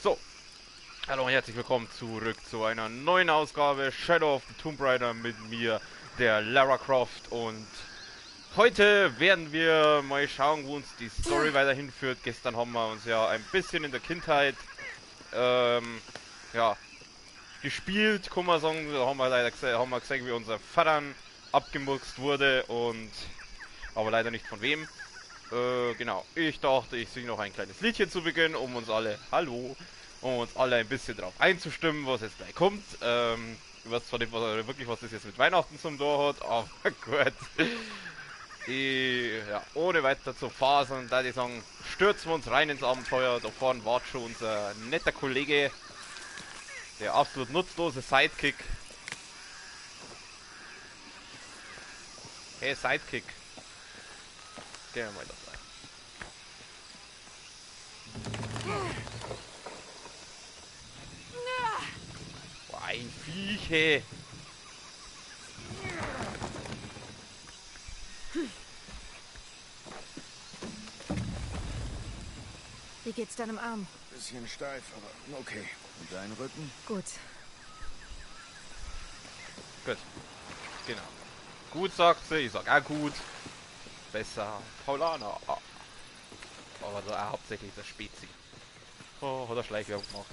So, hallo und herzlich willkommen zurück zu einer neuen Ausgabe Shadow of the Tomb Raider mit mir, der Lara Croft, und heute werden wir mal schauen, wo uns die Story weiter hinführt. Gestern haben wir uns ja ein bisschen in der Kindheit ja, gespielt, kann man sagen. Da haben wir leider gesehen, wie unser Vater abgemurkst wurde, und aber leider nicht von wem. Genau, ich dachte, ich singe noch ein kleines Liedchen zu Beginn, um uns alle ein bisschen drauf einzustimmen, was jetzt gleich kommt. Ich weiß zwar nicht wirklich, was das jetzt mit Weihnachten zum Tor hat, aber gut. Ja, ohne weiter zu fasern, da ich sagen, stürzen wir uns rein ins Abenteuer. Da vorne war schon unser netter Kollege, der absolut nutzlose Sidekick. Hey Sidekick. Gehen wir mal dabei. Boah, ein Viech, hey. Wie geht's deinem Arm? Bisschen steif, aber okay. Und dein Rücken? Gut. Gut. Genau. Gut, sagt sie. Ich sag auch gut. Besser. Paulana. Ah. Aber so auch hauptsächlich der Spezi. Oh, hat er Schleichwerbung gemacht.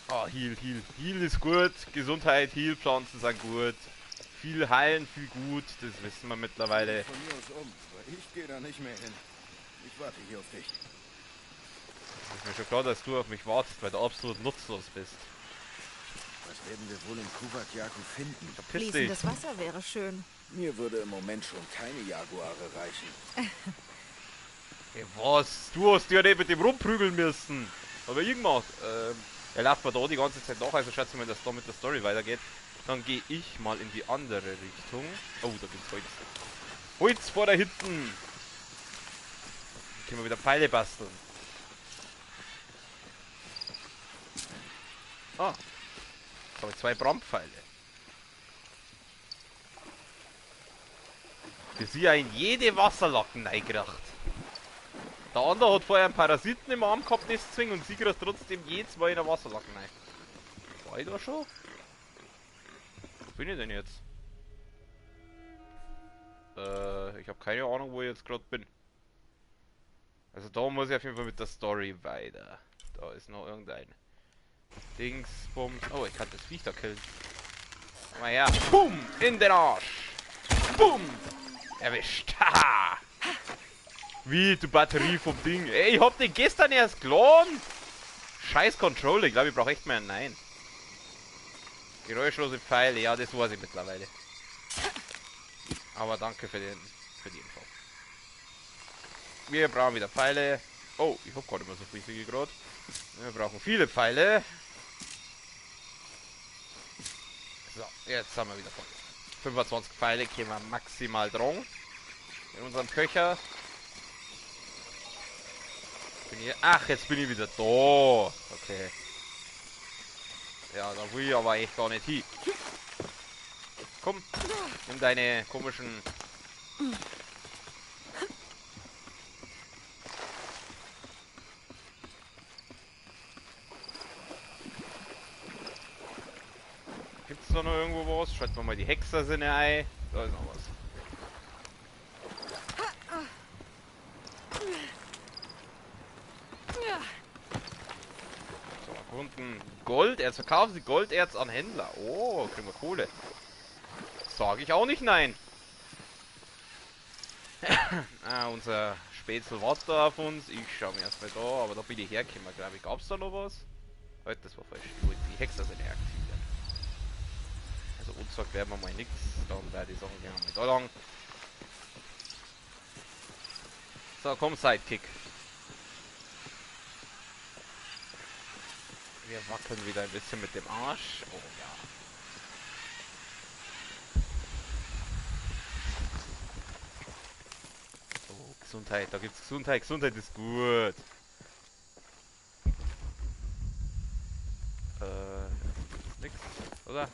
Ah, Heal. Heal ist gut. Gesundheit, Healpflanzen sind gut. Viel heilen, viel gut. Das wissen wir mittlerweile. Von mir aus aber ich gehe da nicht mehr hin. Ich warte hier auf dich. Ist mir schon klar, dass du auf mich wartest, weil du absolut nutzlos bist. Was werden wir wohl in Kuwait-Yaku finden? Verpiss dich. Fließendes Wasser wäre schön. Mir würde im Moment schon keine Jaguare reichen. Hey, was? Du hast ja nicht mit dem rumprügeln müssen. Aber ich gemacht. Er läuft mir da die ganze Zeit nach, also schätze mal, dass da mit der Story weitergeht. Dann gehe ich mal in die andere Richtung. Oh, da gibt's Holz. Holz vor da hinten. Dann können wir wieder Pfeile basteln. Ah. Jetzt habe ich 2 Brandpfeile. Die sind ja in jede Wasserlacken reingekracht. Der andere hat vorher einen Parasiten im Arm gehabt, das zwingen, und sie kriegt trotzdem jedes Mal in der Wasserlacken rein. War ich da schon? Wo bin ich denn jetzt? Ich habe keine Ahnung, wo ich jetzt gerade bin. Also da muss ich auf jeden Fall mit der Story weiter. Da ist noch irgendein Dingsbums. Oh, ich kann das Viech da killen. Komm mal her. Boom! In den Arsch! Boom! Erwischt! Haha! Wie, die Batterie vom Ding. Ey, ich hab den gestern erst geladen! Scheiß Controller, ich glaube, ich brauche echt mehr. Nein. Geräuschlose Pfeile, ja, das weiß ich mittlerweile. Aber danke für die Info. Wir brauchen wieder Pfeile. Oh, ich hab gerade immer so viel gerade. Wir brauchen viele Pfeile. So, jetzt haben wir wieder voll. 25 Pfeile können wir maximal dran. In unserem Köcher. Ach, jetzt bin ich wieder da. Okay. Ja, da will ich aber echt gar nicht hin. Komm, nimm deine komischen... Gibt's da noch irgendwo was? Schalten wir mal die Hexersinne ein. Da ist noch was. So, unten Golderz. Verkaufen Sie Golderz an Händler. Oh, kriegen wir Kohle. Sage ich auch nicht nein. Unser Spätzle wartet da auf uns. Ich schaue mir erstmal da, aber da bin ich hergekommen, glaube ich. Gab's da noch was? Halt, das war falsch. Ich wollte die Hexersinne aktivieren. gesagt, werden wir mal nichts. Dann werde ich sagen, gehen wir mal da lang. So, komm, Sidekick. Wir wackeln wieder ein bisschen mit dem Arsch. Oh ja. Oh, Gesundheit, da gibt's Gesundheit. Gesundheit ist gut. Nix, oder? Ja.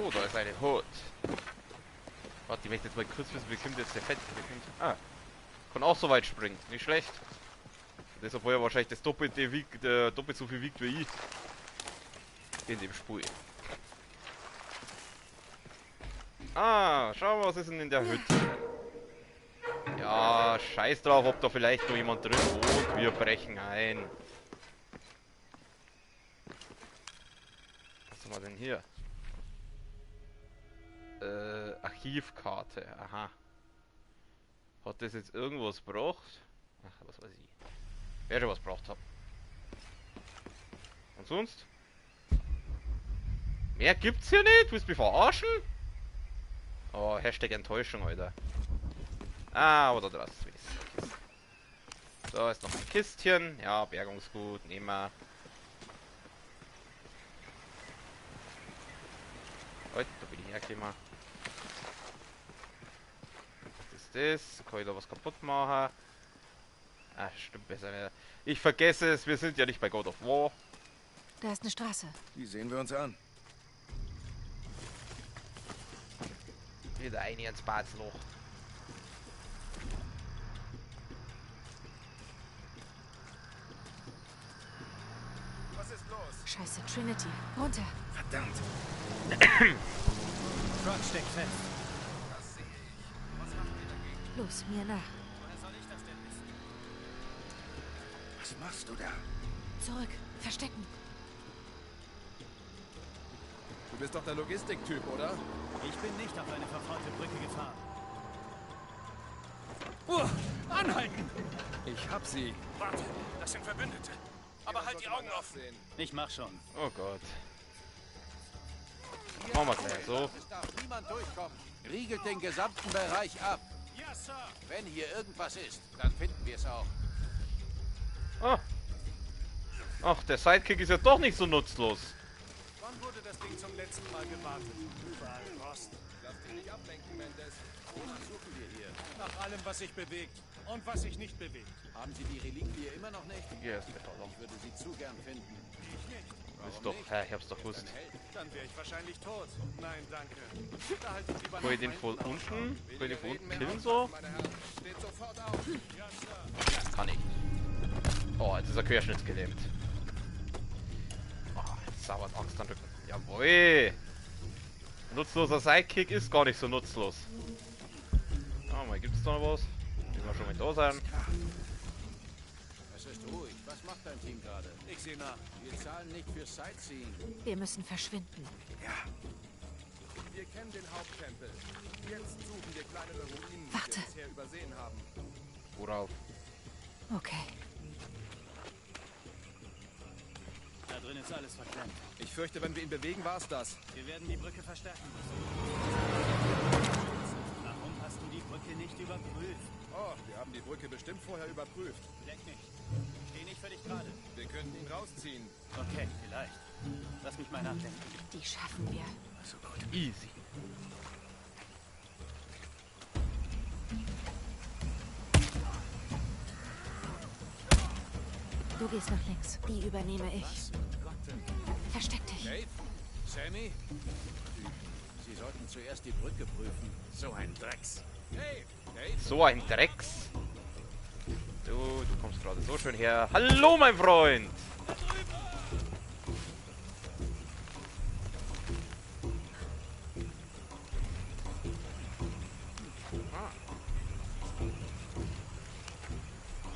Oh, da ist eine Hut. Warte, ich möchte jetzt mal kurz wissen, wie kommt jetzt der Fett? Ah, kann auch so weit springen, nicht schlecht. Deshalb war ja wahrscheinlich das doppelte wiegt, doppelt so viel wiegt wie ich. In dem Spiel. Ah, schau mal, was ist denn in der Hütte? Ja, scheiß drauf, ob da vielleicht noch jemand drin wohnt. Wir brechen ein. Was haben wir denn hier? Archivkarte, aha. Hat das jetzt irgendwas gebracht? Ach, was weiß ich. Wer schon was gebracht hat. Und sonst? Mehr gibt's hier nicht? Willst du mich verarschen? Oh, Hashtag Enttäuschung, Alter. Ah, aber da draußen ist. Da ist noch ein Kistchen. Ja, Bergungsgut, nehmen wir. Heute, da bin ich hergekommen. Was ist das? Kann ich da was kaputt machen? Ah, stimmt besser nicht. Ich vergesse es, wir sind ja nicht bei God of War. Da ist eine Straße. Die sehen wir uns an. Wieder ein ins Badsloch. Was ist los? Scheiße, Trinity. Runter. Verdammt. Truck steckt fest. Das sehe ich. Was macht ihr dagegen? Los, mir nach. Woher soll ich das denn wissen? Was machst du da? Zurück. Verstecken. Du bist doch der Logistiktyp, oder? Ich bin nicht auf eine verfaulte Brücke gefahren. Anhalten! Ich hab sie. Warte, das sind Verbündete. Aber halt die Augen offen. Ich mach schon. Oh Gott. Machen wir gleich so. Es darf niemand durchkommen. Riegelt den gesamten Bereich ab. Ja, Sir. Wenn hier irgendwas ist, dann finden wir es auch. Ah. Ach, der Sidekick ist ja doch nicht so nutzlos. Wann wurde das Ding zum letzten Mal gewartet? Überall Rost. Lass dich nicht ablenken, Mendes. Wonach suchen wir hier? Nach allem, was sich bewegt und was sich nicht bewegt. Haben Sie die Reliquie immer noch nicht? Hier ist Betonung. Ich würde sie zu gern finden. Ich nicht. Ist doch, ja, ich hab's doch gewusst. Dann wäre ich wahrscheinlich tot. Nein, danke. Da halte ich lieber Kann ich noch den von einen unten? Kann ich den von Reden unten mehr killen aus, so? Meine Herren, steht sofort auf. Ja, Sir. Kann ich. Oh, jetzt ist er querschnittsgelähmt. Oh, jetzt sauert Angst am Rücken. Jawohl! Nutzloser Sidekick ist gar nicht so nutzlos. Ah, mal gibt's da noch was? Müssen wir schon mal da sein. Es ist ruhig. Was macht dein Team gerade? Ich sehe nach. Wir zahlen nicht für Sightseeing. Wir müssen verschwinden. Wir kennen den Haupttempel. Jetzt suchen wir kleinere Ruinen, die Warte. wir bisher übersehen haben. Worauf? Okay. Da drin ist alles verklemmt. Ich fürchte, wenn wir ihn bewegen, war's das. Wir werden die Brücke verstärken müssen. Warum hast du die Brücke nicht überprüft? Oh, wir haben die Brücke bestimmt vorher überprüft. Denk nicht. Steh nicht völlig gerade. Wir könnten ihn rausziehen. Okay, vielleicht. Lass mich mal nachdenken. Die schaffen wir. Also gut. Easy. Du gehst nach links. Die übernehme ich. Versteck dich. Dave? Sammy? Sie sollten zuerst die Brücke prüfen. So ein Drecks. Hey, Dave? So ein Drecks. Du kommst gerade so schön her. Hallo, mein Freund!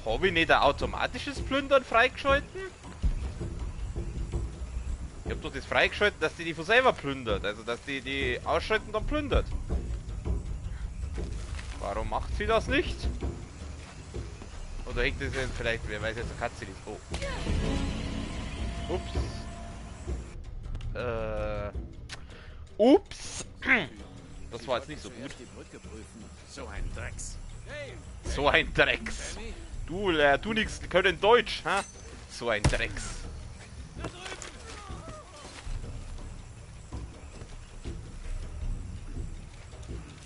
Habe ich nicht ein automatisches Plündern freigeschalten? hab doch das freigeschaltet, dass die von selber plündert. Also, dass die ausschalten und dann plündert. Warum macht sie das nicht? Oder hängt das jetzt vielleicht, wer weiß jetzt, eine Katze ist. Oh. Ups. Ups. Das war jetzt nicht so gut. Die Brücke prüfen. So ein Drecks. So ein Drecks. Du nix können Deutsch, ha? So ein Drecks.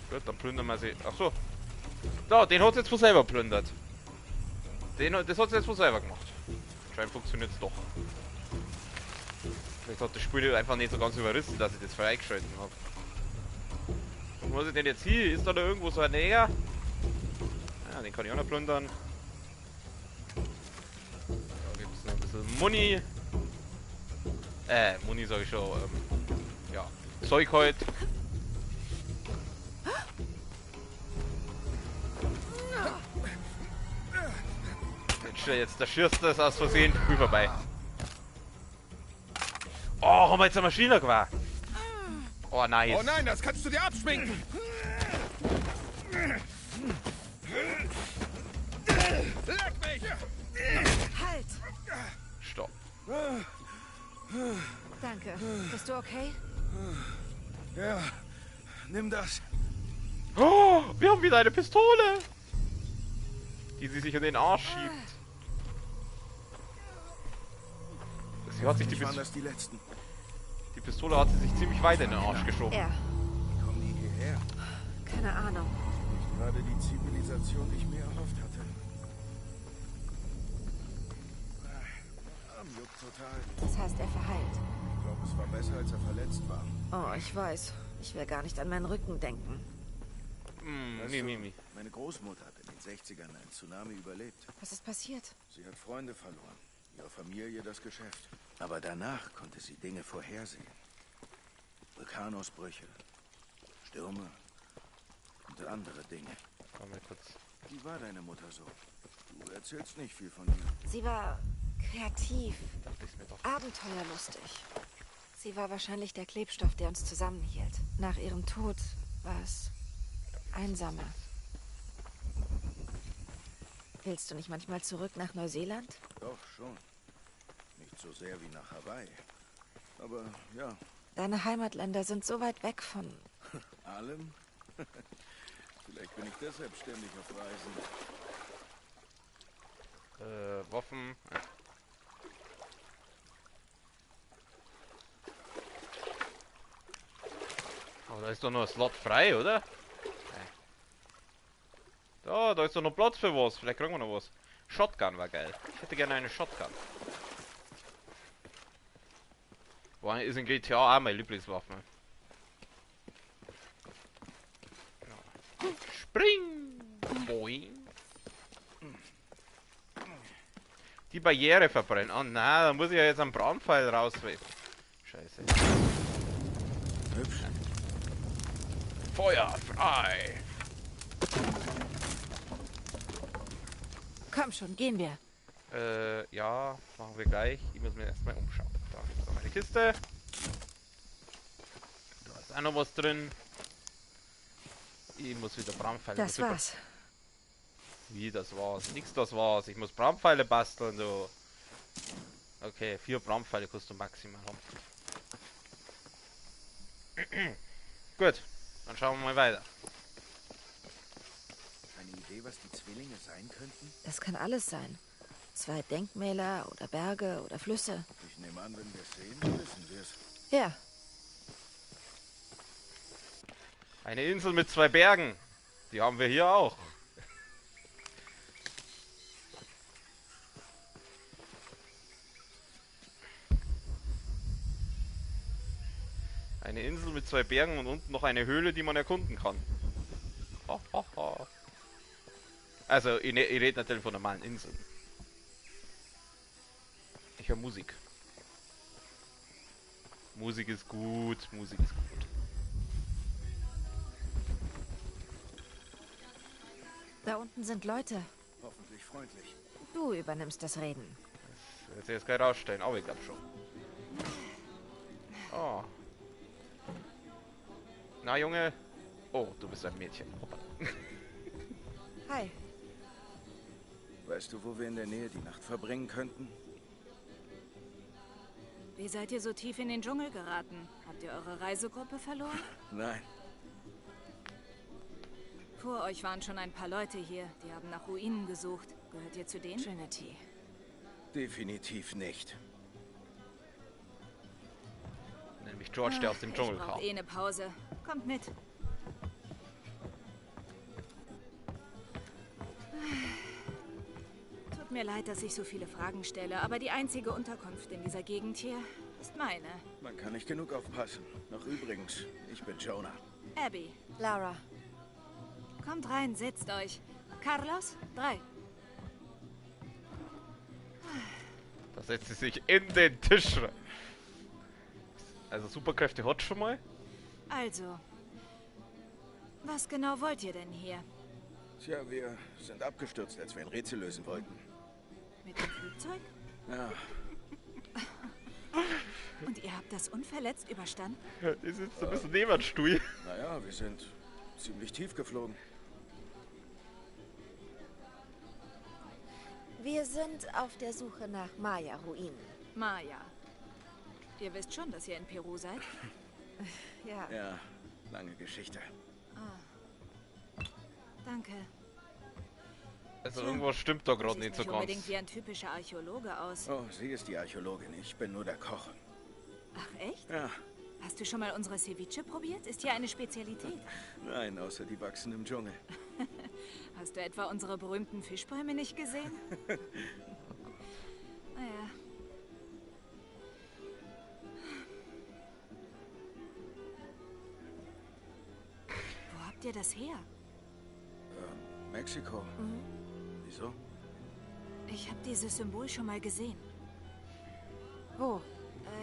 Gut, dann plündern wir sie. Ach so. Da, den hat jetzt von selber plündert. Das hat sie jetzt von selber gemacht. Scheint funktioniert es doch. Vielleicht hat das Spiel einfach nicht so ganz überrissen, dass ich das freigeschalten habe. Wo muss ich denn jetzt hier? Ist da irgendwo so ein Näher? Ja, den kann ich auch noch plündern. Da gibt es noch ein bisschen Muni. Muni sag ich schon. Ja, Zeug halt. Jetzt der schierst das aus Versehen früh vorbei. Oh, haben wir jetzt eine Maschine gemacht? Oh, nice. Oh nein, das kannst du dir abschminken. Leck mich! Halt! Stopp. Danke. Bist du okay? Ja, nimm das. Oh, wir haben wieder eine Pistole. Die sie sich in den Arsch schiebt. Sie hat sich die Pistole hat sie sich ziemlich weit in den Arsch geschoben. Er. Wie kommen die hierher? Keine Ahnung. Nicht gerade die Zivilisation, die ich mir erhofft hatte. Arm juckt total. Das heißt, er verheilt. Ich glaube, es war besser, als er verletzt war. Oh, ich weiß. Ich will gar nicht an meinen Rücken denken. Weißt Mi, du, mi, mi. Meine Großmutter hat in den 60ern einen Tsunami überlebt. Was ist passiert? Sie hat Freunde verloren, ihre Familie, das Geschäft. Aber danach konnte sie Dinge vorhersehen. Vulkanausbrüche, Stürme und andere Dinge. Komm mal kurz. Wie war deine Mutter so? Du erzählst nicht viel von ihr. Sie war kreativ, Dachte ich's mir doch. abenteuerlustig. Sie war wahrscheinlich der Klebstoff, der uns zusammenhielt. Nach ihrem Tod war es einsamer. Willst du nicht manchmal zurück nach Neuseeland? Doch, schon. Nicht so sehr wie nach Hawaii. Aber ja, Deine Heimatländer sind so weit weg von... allem. Vielleicht bin ich deshalb ständig auf Reisen. Waffen. Ja. Oh, da ist doch noch ein Slot frei, oder? Da ist doch noch Platz für was. Vielleicht kriegen wir noch was. Shotgun war geil. Ich hätte gerne eine Shotgun. Boah, ist in GTA auch meine Lieblingswaffe. Genau. Spring! Boing! Die Barriere verbrennen. Oh nein, da muss ich ja jetzt einen Brandpfeil rauswerfen. Scheiße. Hübsch. Feuer frei! Komm schon, gehen wir. Ja, machen wir gleich. Ich muss mir erstmal umschauen. Da ist noch meine Kiste. Da ist auch noch was drin. Ich muss wieder Brandpfeile. Das war's. Wie, das war's? Nix, das war's. Ich muss Brandpfeile basteln, du. Okay, 4 Brandpfeile kannst du maximal haben. Gut, dann schauen wir mal weiter. Eine Idee, was die Zwillinge sein könnten? Das kann alles sein. 2 Denkmäler oder Berge oder Flüsse. Ich nehme an, wenn wir es sehen, wissen wir es. Ja, Eine Insel mit 2 Bergen. Die haben wir hier auch. Eine Insel mit 2 Bergen und unten noch eine Höhle, die man erkunden kann. Ho, ho, ho. Also, ich rede natürlich von normalen Inseln. Ich höre Musik. Musik ist gut, Musik ist gut. da unten sind Leute. Hoffentlich freundlich. Du übernimmst das Reden. Das wird sich jetzt gleich rausstellen, aber ich glaube schon. Na, Junge. Oh, du bist ein Mädchen. Hoppa. Hi. Weißt du, wo wir in der Nähe die Nacht verbringen könnten? Wie seid ihr so tief in den Dschungel geraten? Habt ihr eure Reisegruppe verloren? Nein. Vor euch waren schon ein paar Leute hier. Die haben nach Ruinen gesucht. Gehört ihr zu denen? Trinity. Definitiv nicht. Nämlich George, der aus dem Dschungel Ich kam. brauch eh eine Pause. Kommt mit. Tut mir leid, dass ich so viele Fragen stelle, aber die einzige Unterkunft in dieser Gegend hier ist meine. Man kann nicht genug aufpassen. Noch übrigens, ich bin Jonah. Abby, Lara. kommt rein, setzt euch. Carlos, 3. Da setzt sie sich in den Tisch rein. Also Superkräfte hat schon mal. Also, was genau wollt ihr denn hier? Tja, wir sind abgestürzt, als wir ein Rätsel lösen wollten. Mit dem Flugzeug? Ja, Und ihr habt das unverletzt überstanden? Die sitzt ein bisschen neben dem Stuhl. naja, wir sind ziemlich tief geflogen. Wir sind auf der Suche nach Maya-Ruinen. Maya. Ihr wisst schon, dass ihr in Peru seid? Ja. Ja, lange Geschichte. Danke. Also irgendwas stimmt da gerade nicht so Nicht unbedingt ganz. wie ein typischer Archäologe aus. Oh, sie ist die Archäologin, ich bin nur der Koch. Ach echt? Ja, Hast du schon mal unsere Ceviche probiert? Ist hier eine Spezialität. nein, außer die wachsen im Dschungel. Hast du etwa unsere berühmten Fischbäume nicht gesehen? Naja. Wo habt ihr das her? Mexiko. Wieso? Ich habe dieses Symbol schon mal gesehen. Wo?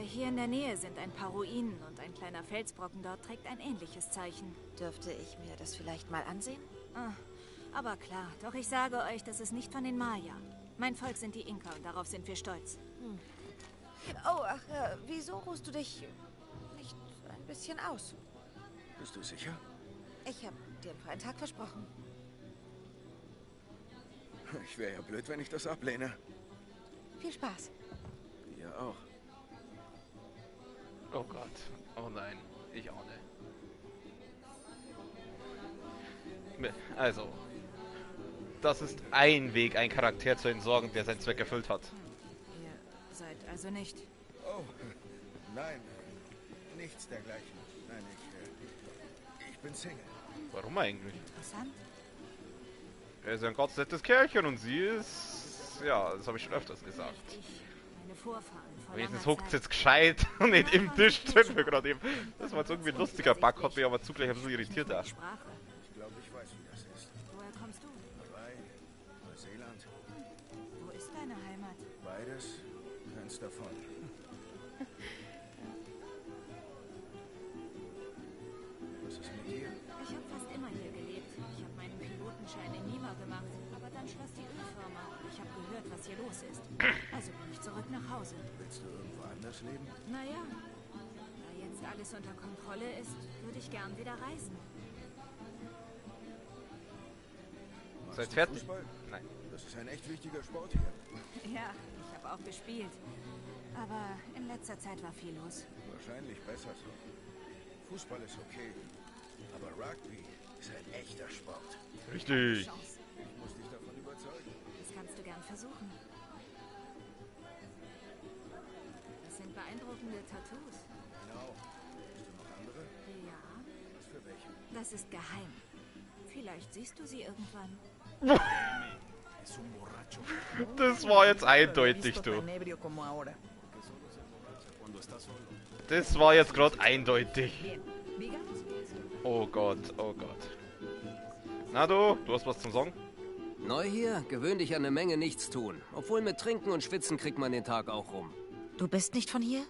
Hier in der Nähe sind ein paar Ruinen und ein kleiner Felsbrocken dort trägt ein ähnliches Zeichen. Dürfte ich mir das vielleicht mal ansehen? Aber klar, doch ich sage euch, das ist nicht von den Maya. Mein Volk sind die Inka und darauf sind wir stolz. Oh, ach, wieso ruhst du dich nicht ein bisschen aus? Bist du sicher? Ich habe dir einen freien Tag versprochen. Ich wäre ja blöd, wenn ich das ablehne. Viel Spaß. Ihr auch. Oh Gott. Oh nein. Ich auch nicht. Also. Das ist ein Weg, einen Charakter zu entsorgen, der seinen Zweck erfüllt hat. Ihr seid also nicht. Oh, nein. Nichts dergleichen. Nein, ich bin Single. Warum eigentlich? Interessant. Er ist ein ganz nettes Kerlchen und sie ist... Ja, das habe ich schon öfters gesagt. Meine Vorfahren vor Wenigstens langer huckt Zeit. jetzt gescheit und nicht im Tisch drin, wie gerade eben. Das war jetzt irgendwie ein lustiger Bug, hat mich aber zugleich ein bisschen irritiert. Die Da. Sprache. Ich glaube, ich weiß, wie das ist. Woher kommst du? Hawaii, Neuseeland, Wo ist deine Heimat? beides, keins davon. Was ist mit dir? Ich habe fast immer hier gelebt. Ich habe meinen Pilotenschein in Lima gemacht, aber dann schloss die Ölfirma und ich habe gehört, was hier los ist. Also bin ich zurück nach Hause. Willst du irgendwo anders leben? Naja, da jetzt alles unter Kontrolle ist, würde ich gern wieder reisen. Machst Seid du fertig? Fußball? Nein. Das ist ein echt wichtiger Sport hier. Ja, ich habe auch gespielt. Aber in letzter Zeit war viel los. Wahrscheinlich besser so. Fußball ist okay, aber Rugby ist ein echter Sport. Richtig. Chance. Ich muss dich davon überzeugen. Das kannst du gern versuchen. Das sind beeindruckende Tattoos. Genau. Hast du noch andere? Ja, Was für welche? das ist geheim. Vielleicht siehst du sie irgendwann. Das war jetzt eindeutig, du. Das war jetzt gerade eindeutig. Oh Gott, oh Gott. Na du hast was zum Sagen? Neu hier? Gewöhn dich an eine Menge Nichtstun. Obwohl mit Trinken und Schwitzen kriegt man den Tag auch rum. Du bist nicht von hier?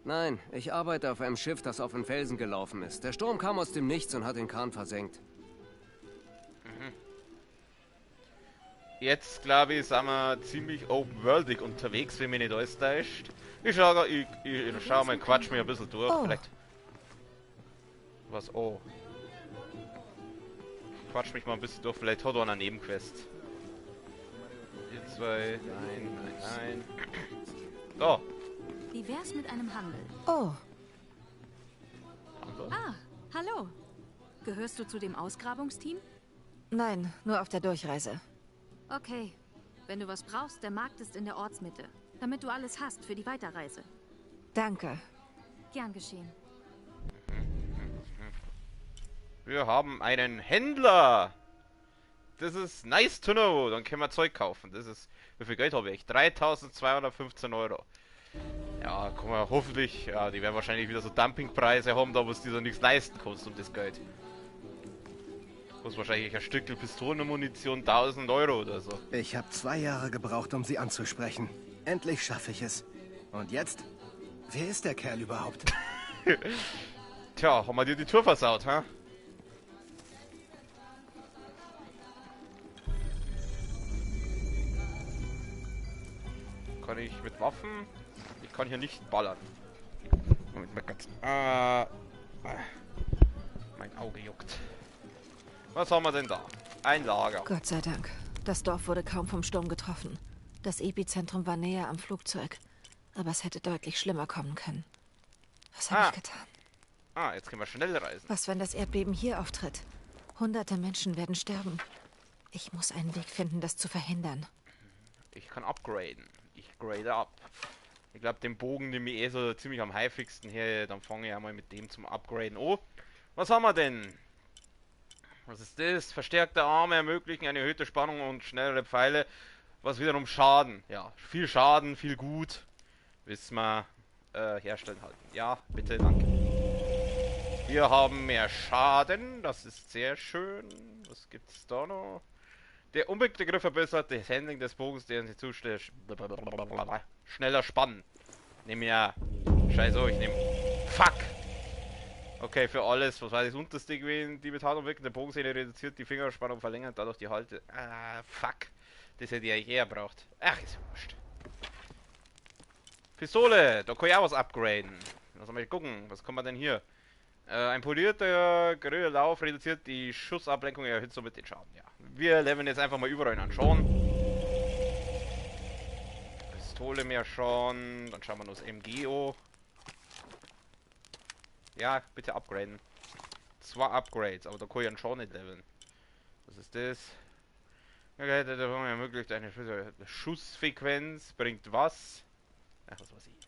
Nein, ich arbeite auf einem Schiff, das auf den Felsen gelaufen ist. Der Sturm kam aus dem Nichts und hat den Kahn versenkt. Jetzt, glaube ich, sind wir ziemlich open-worldig unterwegs, wenn mich nicht alles täuscht. Ich schau mal, quatsch mir ein bisschen durch. Oh. Vielleicht. Was? Oh. Quatsch mich mal ein bisschen durch, vielleicht hat er eine Nebenquest. Ihr zwei, nein. So. Wie wär's mit einem Handel? Oh, Ah, hallo. Gehörst du zu dem Ausgrabungsteam? nein, nur auf der Durchreise. Okay. Wenn du was brauchst, der Markt ist in der Ortsmitte. Damit du alles hast für die Weiterreise. Danke. Gern geschehen. Wir haben einen Händler. Das ist nice to know. Dann können wir Zeug kaufen. Das ist... Wie viel Geld habe ich? 3.215 Euro. Ja, guck mal, hoffentlich... Ja, die werden wahrscheinlich wieder so Dumpingpreise haben, da was die so nichts leisten kannst um das Geld. Kostet wahrscheinlich ein Stück Pistolenmunition 1.000 Euro oder so. Ich habe 2 Jahre gebraucht, um sie anzusprechen. Endlich schaffe ich es. Und jetzt? Wer ist der Kerl überhaupt? Tja, haben wir dir die Tour versaut, ha? Kann ich mit Waffen? Ich kann hier nicht ballern. Moment mal ganz. Mein Auge juckt. Was haben wir denn da? Ein Lager. Gott sei Dank. Das Dorf wurde kaum vom Sturm getroffen. Das Epizentrum war näher am Flugzeug. Aber es hätte deutlich schlimmer kommen können. Was habe ich getan? Jetzt können wir schnell reisen. Was, wenn das Erdbeben hier auftritt? Hunderte Menschen werden sterben. Ich muss einen Weg finden, das zu verhindern. Ich kann upgraden. Ich grade ab. Ich glaube, den Bogen nehme ich so ziemlich am häufigsten her. Dann fange ich einmal mit dem zum Upgraden an. Was haben wir denn? Was ist das? Verstärkte Arme ermöglichen eine erhöhte Spannung und schnellere Pfeile. Was wiederum Schaden. Ja, viel Schaden, viel gut. Wissen wir herstellen halten. Ja, bitte, danke. Wir haben mehr Schaden. Das ist sehr schön. Was gibt's da noch? Der unbedingte Griff verbessert das Handling des Bogens, der sich zustellt. Schneller spannen. Nehm ja. Scheiße, ich nehme. Fuck! Okay, für alles, was war das unterste gewesen? Die mit Hand umwirkende Bogensehne reduziert die Fingerspannung, verlängert dadurch die Halte. Fuck. Das hätte ich eigentlich eher braucht. Ach, ist wurscht. Pistole, da kann ich auch was upgraden. Lass mal gucken, was kann man denn hier? Ein polierter grüner Lauf reduziert die Schussablenkung, erhöht somit den Schaden. Ja. Wir leveln jetzt einfach mal überall an. Schauen. Pistole mehr schauen. Dann schauen wir uns MG an. Ja, bitte upgraden. 2 Upgrades, aber da kann ich einen Schaden nicht leveln. Was ist das? Okay, der ermöglicht eine Schussfrequenz. Bringt was? Ach, was weiß ich.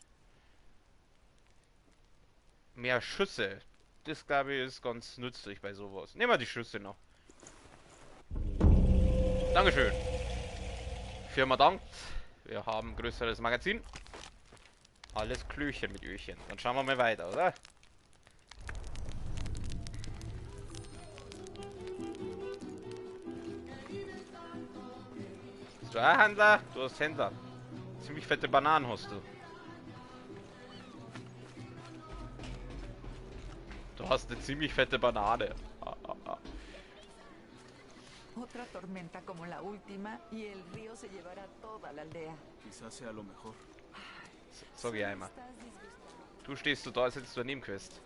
Mehr Schüsse. Das, glaube ich, ist ganz nützlich bei sowas. Nehmen wir die Schüsse noch. Dankeschön. Firma dankt. Wir haben ein größeres Magazin. Alles Klöchen mit Öchen. Dann schauen wir mal weiter, oder? Bist du ein Händler? Du hast Händler. Ziemlich fette Bananen hast du. Du hast eine ziemlich fette Banane. Otra tormenta como la última y el río se llevará toda la aldea. Quizás sea lo mejor. Sag ich einmal. Du stehst da, als hättest du eine Nebenquest.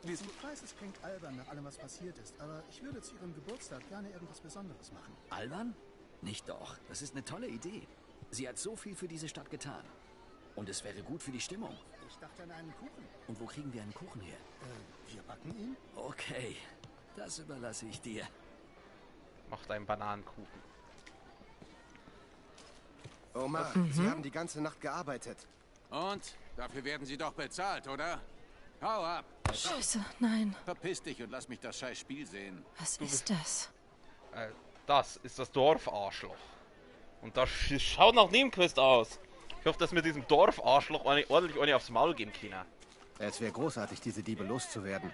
Ich weiß, es klingt albern nach allem, was passiert ist, aber ich würde zu Ihrem Geburtstag gerne irgendwas Besonderes machen. Albern? Nicht doch. Das ist eine tolle Idee. Sie hat so viel für diese Stadt getan. Und es wäre gut für die Stimmung. Ich dachte an einen Kuchen. Und wo kriegen wir einen Kuchen her? Wir backen ihn? Okay, das überlasse ich dir. Macht einen Bananenkuchen. Omar, Sie haben die ganze Nacht gearbeitet. Und? Dafür werden Sie doch bezahlt, oder? Hau ab! Scheiße, nein. Verpiss dich und lass mich das scheiß Spiel sehen. Was ist das? Das ist das Dorfarschloch. Und das schaut nach Nebenquest aus. Ich hoffe, dass wir diesem Dorfarschloch ordentlich eine aufs Maul geben können. Es wäre großartig, diese Diebe loszuwerden.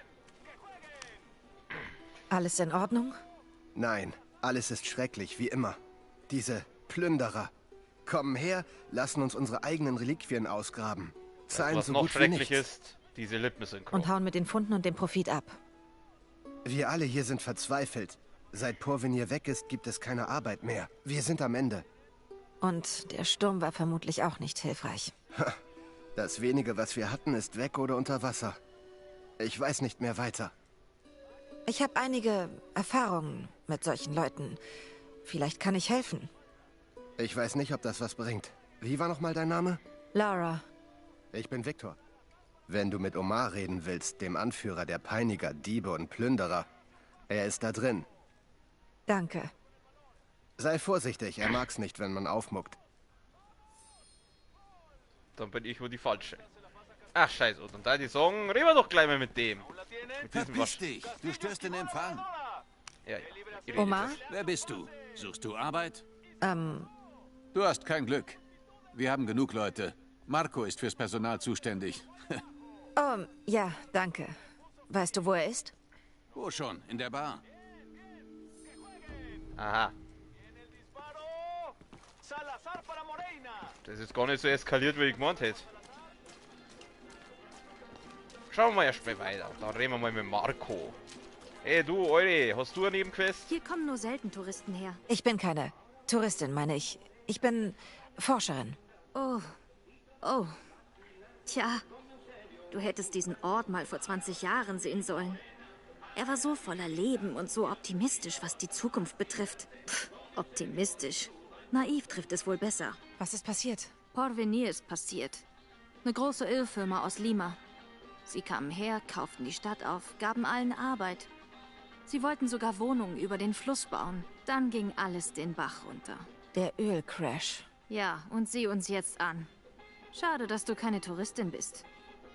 Alles in Ordnung? Nein, alles ist schrecklich, wie immer. Diese Plünderer kommen her, lassen uns unsere eigenen Reliquien ausgraben. Zahlen Was so noch gut wie schrecklich nichts. ist, diese Lippen sind Und hauen mit den Funden und dem Profit ab. Wir alle hier sind verzweifelt. Seit Porvenir weg ist, gibt es keine Arbeit mehr. Wir sind am Ende. Und der Sturm war vermutlich auch nicht hilfreich. Das wenige, was wir hatten, ist weg oder unter Wasser. Ich weiß nicht mehr weiter. Ich habe einige Erfahrungen mit solchen Leuten. Vielleicht kann ich helfen. Ich weiß nicht, ob das was bringt. Wie war nochmal dein Name? Laura. Ich bin Victor. Wenn du mit Omar reden willst, dem Anführer der Peiniger, Diebe und Plünderer, er ist da drin. Danke. Sei vorsichtig, er mag's nicht, wenn man aufmuckt. Dann bin ich wohl die Falsche. Ach, scheiße. Und da die sagen, reden wir doch gleich mal mit dem. Mit diesem Verpiss dich, du störst den Empfang. Ja, ja. Omar? Wer bist du? Suchst du Arbeit? Du hast kein Glück. Wir haben genug Leute. Marco ist fürs Personal zuständig. Ja, danke. Weißt du, wo er ist? Wo schon? In der Bar. Aha. Das ist gar nicht so eskaliert, wie ich gemeint hätte. Schauen wir mal erst mal weiter. Dann reden wir mal mit Marco. Ey, du, Eure, hast du eine Nebenquest? Hier kommen nur selten Touristen her. Ich bin keine Touristin, meine ich. Ich bin Forscherin. Oh. Oh. Tja. Du hättest diesen Ort mal vor 20 Jahren sehen sollen. Er war so voller Leben und so optimistisch, was die Zukunft betrifft. Pff, optimistisch. Naiv trifft es wohl besser. Was ist passiert? Porvenir ist passiert. Eine große Ölfirma aus Lima. Sie kamen her, kauften die Stadt auf, gaben allen Arbeit. Sie wollten sogar Wohnungen über den Fluss bauen. Dann ging alles den Bach runter. Der Ölcrash. Ja, und sieh uns jetzt an. Schade, dass du keine Touristin bist.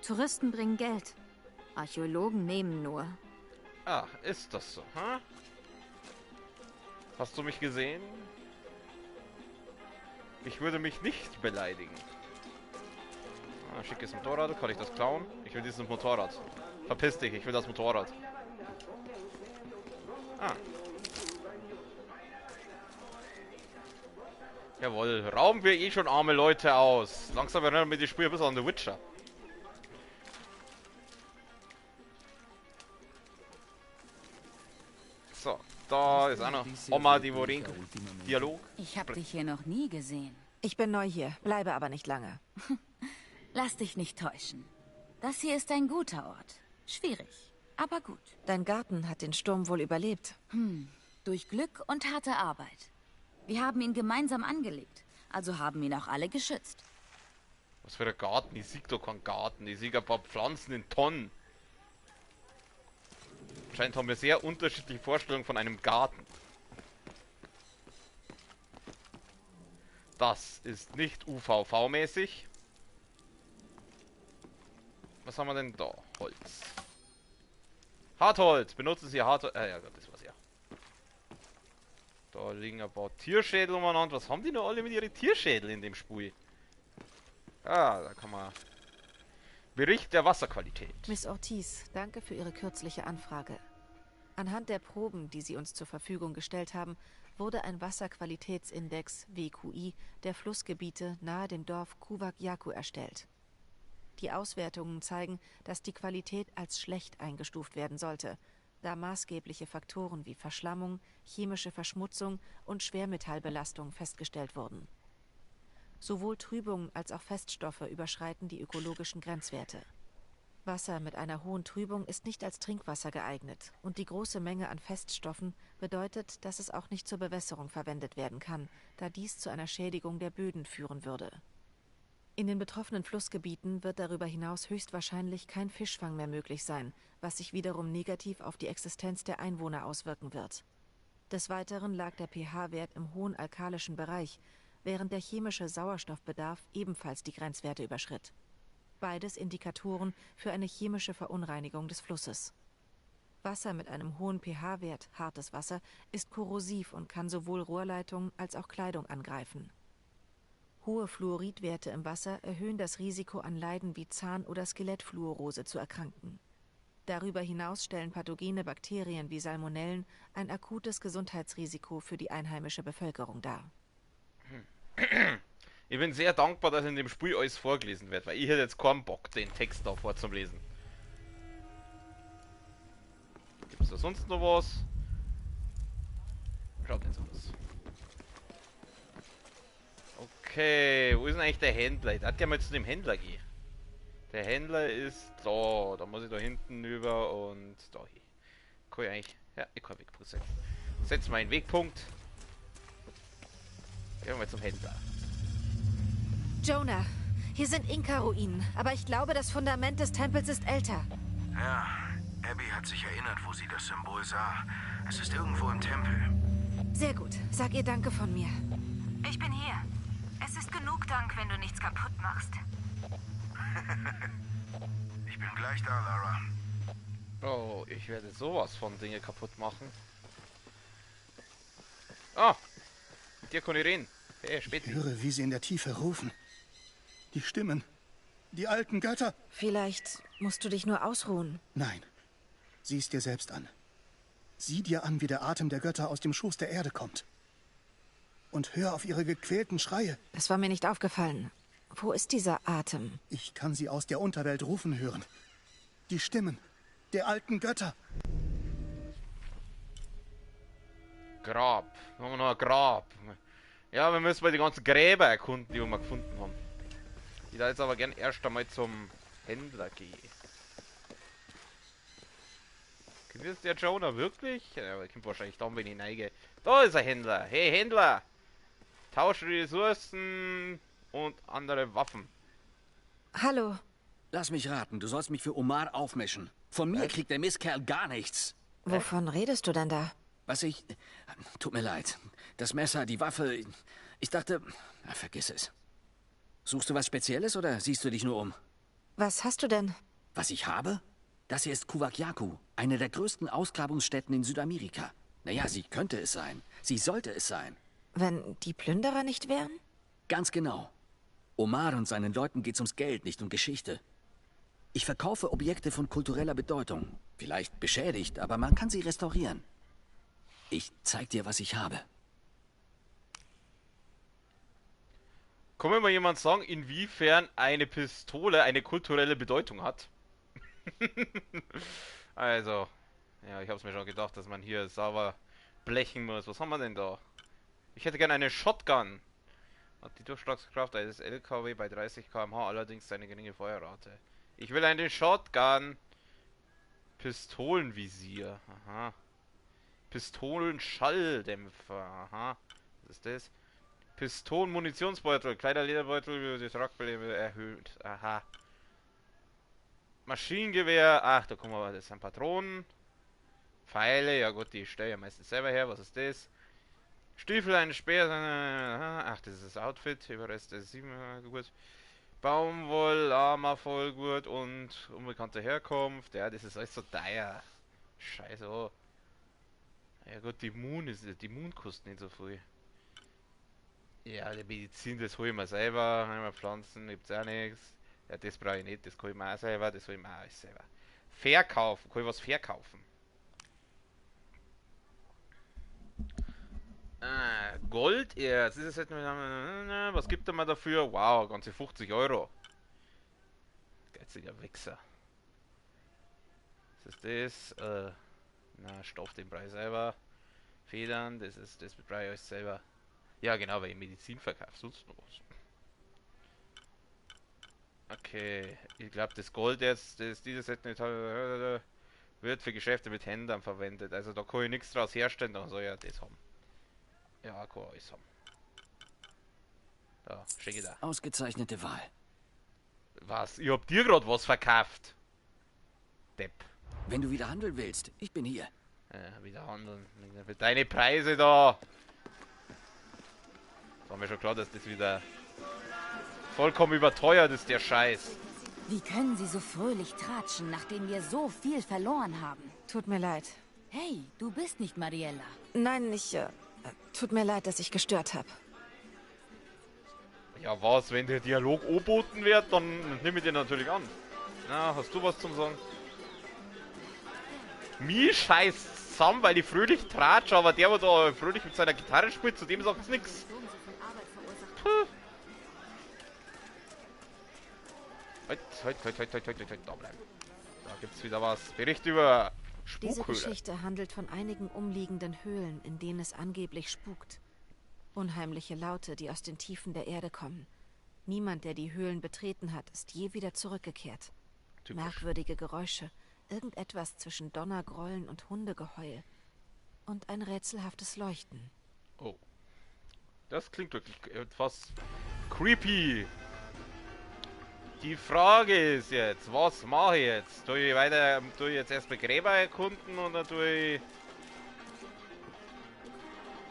Touristen bringen Geld. Archäologen nehmen nur. Ach, ist das so, hm? Hast du mich gesehen? Ich würde mich nicht beleidigen. Ah, schickes Motorrad, kann ich das klauen? Ich will dieses Motorrad. Verpiss dich, ich will das Motorrad. Ah. Jawohl, rauben wir eh schon arme Leute aus. Langsam erinnern wir die Spur ein bisschen an The Witcher. So, da ist einer. Oma Divorenko. Dialog. Ich habe dich hier noch nie gesehen. Ich bin neu hier, bleibe aber nicht lange. Lass dich nicht täuschen. Das hier ist ein guter Ort. Schwierig, aber gut. Dein Garten hat den Sturm wohl überlebt. Durch Glück und harte Arbeit. Wir haben ihn gemeinsam angelegt, also haben ihn auch alle geschützt. Was für ein Garten? Ich sehe doch keinen Garten. Ich sehe ein paar Pflanzen in Tonnen. Anscheinend haben wir sehr unterschiedliche Vorstellungen von einem Garten. Das ist nicht UVV-mäßig. Was haben wir denn da? Holz. Hartholz. Benutzen Sie Hartholz. Ja Gott, das war's ja. Da liegen ein paar Tierschädel umeinander. Was haben die noch alle mit ihren Tierschädel in dem Spiel? Ah, da kann man... Bericht der Wasserqualität. Miss Ortiz, danke für Ihre kürzliche Anfrage. Anhand der Proben, die Sie uns zur Verfügung gestellt haben, wurde ein Wasserqualitätsindex WQI der Flussgebiete nahe dem Dorf Kuwak Yaku erstellt. Die Auswertungen zeigen, dass die Qualität als schlecht eingestuft werden sollte, da maßgebliche Faktoren wie Verschlammung, chemische Verschmutzung und Schwermetallbelastung festgestellt wurden. Sowohl Trübung als auch Feststoffe überschreiten die ökologischen Grenzwerte. Wasser mit einer hohen Trübung ist nicht als Trinkwasser geeignet und die große Menge an Feststoffen bedeutet, dass es auch nicht zur Bewässerung verwendet werden kann, da dies zu einer Schädigung der Böden führen würde. In den betroffenen Flussgebieten wird darüber hinaus höchstwahrscheinlich kein Fischfang mehr möglich sein, was sich wiederum negativ auf die Existenz der Einwohner auswirken wird. Des Weiteren lag der pH-Wert im hohen alkalischen Bereich, während der chemische Sauerstoffbedarf ebenfalls die Grenzwerte überschritt. Beides Indikatoren für eine chemische Verunreinigung des Flusses. Wasser mit einem hohen pH-Wert, hartes Wasser, ist korrosiv und kann sowohl Rohrleitungen als auch Kleidung angreifen. Hohe Fluoridwerte im Wasser erhöhen das Risiko, an Leiden wie Zahn- oder Skelettfluorose zu erkranken. Darüber hinaus stellen pathogene Bakterien wie Salmonellen ein akutes Gesundheitsrisiko für die einheimische Bevölkerung dar. Ich bin sehr dankbar, dass in dem Spiel alles vorgelesen wird, weil ich hätte jetzt keinen Bock, den Text da vorzulesen. Gibt es da sonst noch was? Schaut nicht so aus. Okay, wo ist denn eigentlich der Händler? Ich darf ja mal zu dem Händler gehen. Der Händler ist da. Da muss ich da hinten über und da hin. kann ich eigentlich... Ja, ich kann Wegpunkt setzen. Setz mal einen Wegpunkt. Gehen wir zum Händler. Jonah, hier sind Inka-Ruinen, aber ich glaube, das Fundament des Tempels ist älter. Ja, Abby hat sich erinnert, wo sie das Symbol sah. Es ist irgendwo im Tempel. Sehr gut. Sag ihr Danke von mir. Ich bin hier. Es ist genug Dank, wenn du nichts kaputt machst. Ich bin gleich da, Lara. Oh, ich werde sowas von Dinge kaputt machen. Ah, mit dir kann ich reden. Hey, Ich höre, wie sie in der Tiefe rufen. Die Stimmen. Die alten Götter. Vielleicht musst du dich nur ausruhen. Nein. Sieh es dir selbst an. Sieh dir an, wie der Atem der Götter aus dem Schoß der Erde kommt. Und hör auf ihre gequälten Schreie. Das war mir nicht aufgefallen. Wo ist dieser Atem? Ich kann sie aus der Unterwelt rufen hören. Die Stimmen der alten Götter. Grab. Machen wir noch ein Grab. Ja, wir müssen mal die ganzen Gräber erkunden, die wir mal gefunden haben. Ich da jetzt aber gern erst einmal zum Händler gehen. Kennt das der Jonah wirklich? Ja, aber kommt wahrscheinlich dann, wenn ich neige. Da ist ein Händler. Hey Händler! Tausche Ressourcen und andere Waffen. Hallo. Lass mich raten, du sollst mich für Omar aufmischen. Von mir kriegt der Mistkerl gar nichts. Wovon redest du denn da? Was ich... Tut mir leid. Das Messer, die Waffe... Ich dachte... Na, vergiss es. Suchst du was Spezielles oder siehst du dich nur um? Was hast du denn? Was ich habe? Das hier ist Kuwakyaku, eine der größten Ausgrabungsstätten in Südamerika. Naja, sie könnte es sein. Sie sollte es sein. Wenn die Plünderer nicht wären? Ganz genau. Omar und seinen Leuten geht's ums Geld, nicht um Geschichte. Ich verkaufe Objekte von kultureller Bedeutung. Vielleicht beschädigt, aber man kann sie restaurieren. Ich zeig dir, was ich habe. Kann mir mal jemand sagen, inwiefern eine Pistole eine kulturelle Bedeutung hat? Also, ja, ich hab's mir schon gedacht, dass man hier sauber blechen muss. Was haben wir denn da? Ich hätte gerne eine Shotgun. Hat die Durchschlagskraft eines LKW bei 30 km/h, allerdings eine geringe Feuerrate. Ich will eine Shotgun. Pistolenvisier. Aha. Pistolenschalldämpfer. Aha. Was ist das? Pistolen-Munitionsbeutel. Kleiner Lederbeutel, die Tragbelebe erhöht. Aha. Maschinengewehr. Ach, da kommen wir. Das sind Patronen. Pfeile. Ja gut, die stelle ich ja meistens selber her. Was ist das? Stiefel, ein Speer. Ach, das ist das Outfit. Überrest ist 7 gut. Baumwoll, Armer voll gut und unbekannte Herkunft. Ja, das ist alles so teuer. Scheiße. Oh. Ja gut, die Moon kostet nicht so viel. Ja, die Medizin, das hole ich mir selber. Einmal Pflanzen, gibt's auch nichts. Ja, das brauche ich nicht, das kann ich mir auch selber, das hole ich mir auch alles selber. Verkaufen, kann ich was verkaufen? Golderz, ist es halt, was gibt er mir dafür? Wow, ganze 50 Euro. Geiziger Wichser. Was ist das? Na, Stoff, den brauche ich selber. Federn, das brauche ich alles selber. Ja, genau, weil ich Medizin verkaufe, sonst noch was. Okay, ich glaube, das Gold jetzt, dieses wird für Geschäfte mit Händlern verwendet. Also da kann ich nichts draus herstellen, dann soll ich ja das haben. Ja, kann alles haben. Da, schicke da. Ausgezeichnete Wahl. Was? Ich hab dir gerade was verkauft. Depp. Wenn du wieder handeln willst, ich bin hier. Ja, wieder handeln. Für deine Preise da. War mir schon klar, dass das wieder vollkommen überteuert ist, der Scheiß. Wie können Sie so fröhlich tratschen, nachdem wir so viel verloren haben? Tut mir leid. Hey, du bist nicht Mariella. Nein, tut mir leid, dass ich gestört habe. Ja was, wenn der Dialog angeboten wird, dann nehme ich den natürlich an. Na, hast du was zum Sagen? Mir scheiß zusammen, weil ich fröhlich tratsche, aber der, da fröhlich mit seiner Gitarre spielt, zu dem sagt's nix. Puh. Halt, da bleiben. Da gibt's wieder was. Bericht über Spukhöhle. Diese Geschichte handelt von einigen umliegenden Höhlen, in denen es angeblich spukt. Unheimliche Laute, die aus den Tiefen der Erde kommen. Niemand, der die Höhlen betreten hat, ist je wieder zurückgekehrt. Typisch. Merkwürdige Geräusche, Irgendetwas zwischen Donnergrollen und Hundegeheul. Und ein rätselhaftes Leuchten. Oh. Das klingt wirklich etwas creepy. Die Frage ist jetzt, was mache ich jetzt? Tue ich jetzt erstmal Gräber erkunden oder tue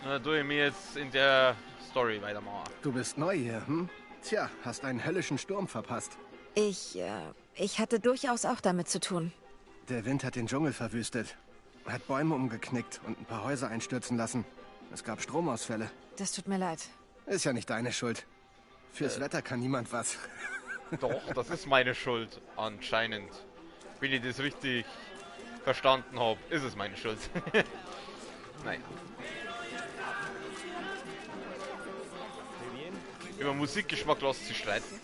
ich mir jetzt in der Story weitermachen? Du bist neu hier, hm? Tja, hast einen höllischen Sturm verpasst. Ich hatte durchaus auch damit zu tun. Der Wind hat den Dschungel verwüstet. Hat Bäume umgeknickt und ein paar Häuser einstürzen lassen. Es gab Stromausfälle. Das tut mir leid. Ist ja nicht deine Schuld. Fürs Wetter kann niemand was. Doch, das ist meine Schuld, anscheinend. Wenn ich das richtig verstanden habe, ist es meine Schuld. Naja. Über Musikgeschmack lässt sich streiten.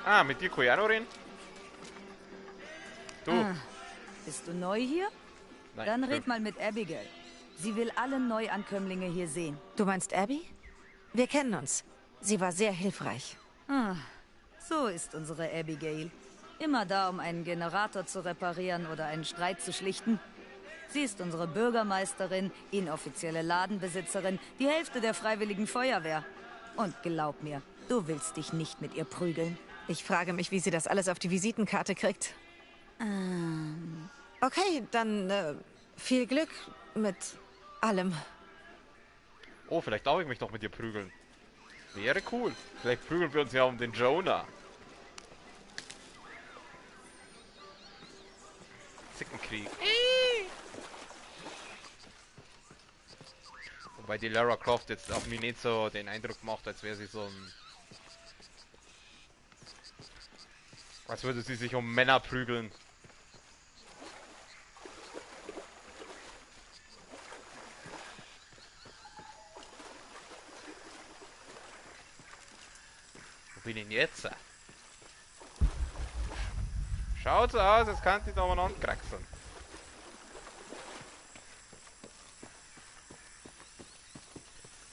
Ah, mit dir kann ich auch noch reden. Du. Ah, bist du neu hier? Nein, Dann red mal mit Abigail. Sie will alle Neuankömmlinge hier sehen. Du meinst Abby? Wir kennen uns. Sie war sehr hilfreich. Ah, so ist unsere Abigail. Immer da, um einen Generator zu reparieren oder einen Streit zu schlichten. Sie ist unsere Bürgermeisterin, inoffizielle Ladenbesitzerin, die Hälfte der Freiwilligen Feuerwehr. Und glaub mir, du willst dich nicht mit ihr prügeln. Ich frage mich, wie sie das alles auf die Visitenkarte kriegt. Okay, dann viel Glück mit allem. Oh, vielleicht darf ich mich doch mit dir prügeln. Wäre cool. Vielleicht prügeln wir uns ja um den Jonah. Zickenkrieg. Wobei die Lara Croft jetzt auf mich nicht so den Eindruck macht, als wäre sie so ein... Als würde sie sich um Männer prügeln. Wo bin ich denn jetzt? Schaut so aus, als kann ich da mal ankraxeln.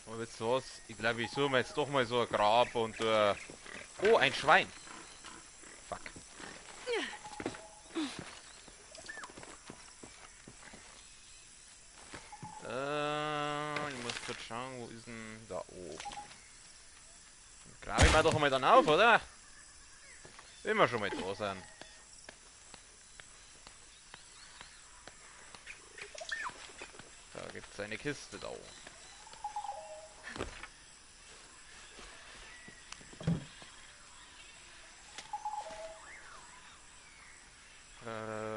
Aber wisst ihr was? Ich glaube, ich suche mir jetzt doch mal so ein Grab und oh, ein Schwein. Fuck. Ich muss kurz schauen, wo ist denn da oben? Grabe ich mal doch mal dann auf, oder? Wenn wir schon mal da sind. Da gibt es eine Kiste da oben.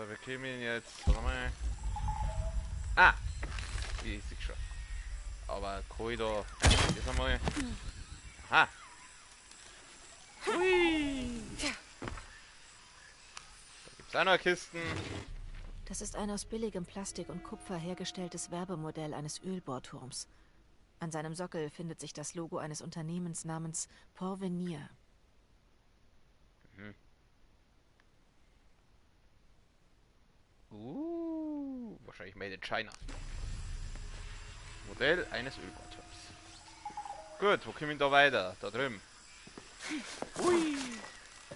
Wir kriegen jetzt. Warte mal. Ah! Die ist ich schon. Aber kann ich da. Jetzt einmal. Aha! Hui! Da gibt's auch noch Kisten. Das ist ein aus billigem Plastik und Kupfer hergestelltes Werbemodell eines Ölbohrturms. An seinem Sockel findet sich das Logo eines Unternehmens namens Porvenir. Mhm. Wahrscheinlich made in China. Modell eines Ölbohrturms. Gut, wo kommen wir da weiter? Da drüben. Hui!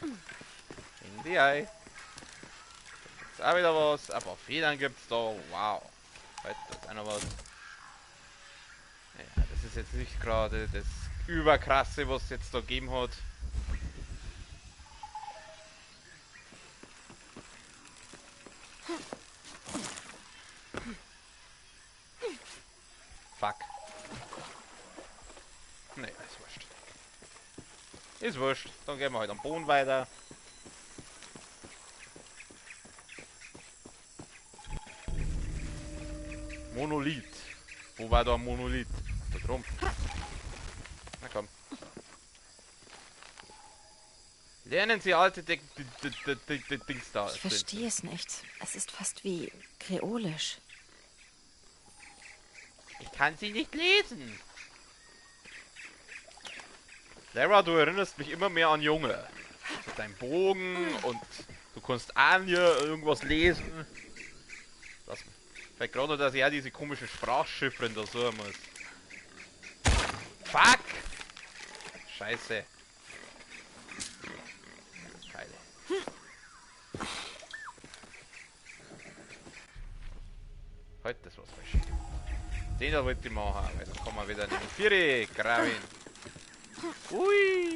In die Ei. Da gibt's auch wieder was. Ein paar Federn gibt's da. Wow. Heute ist einer was. Ja, das ist jetzt nicht gerade das Überkrasse, was es jetzt da gegeben hat. Fuck. Ne, ist wurscht. Ist wurscht. Dann gehen wir halt am Boden weiter. Monolith. Wo war da ein Monolith? Da drum. Na komm. Lernen Sie alte Dings da. Ich verstehe es nicht. Es ist fast wie Kreolisch. Ich kann sie nicht lesen. Lara, du erinnerst mich immer mehr an Junge. Mit deinem Bogen und du kannst an hier irgendwas lesen. Das fällt gerade, dass ich auch diese komischen Sprachchiffren da suchen muss. Fuck! Scheiße. Geile. Halt, das war's falsch. Den da wollte ich machen, weil dann kann man wieder in die Viere graben. Ui!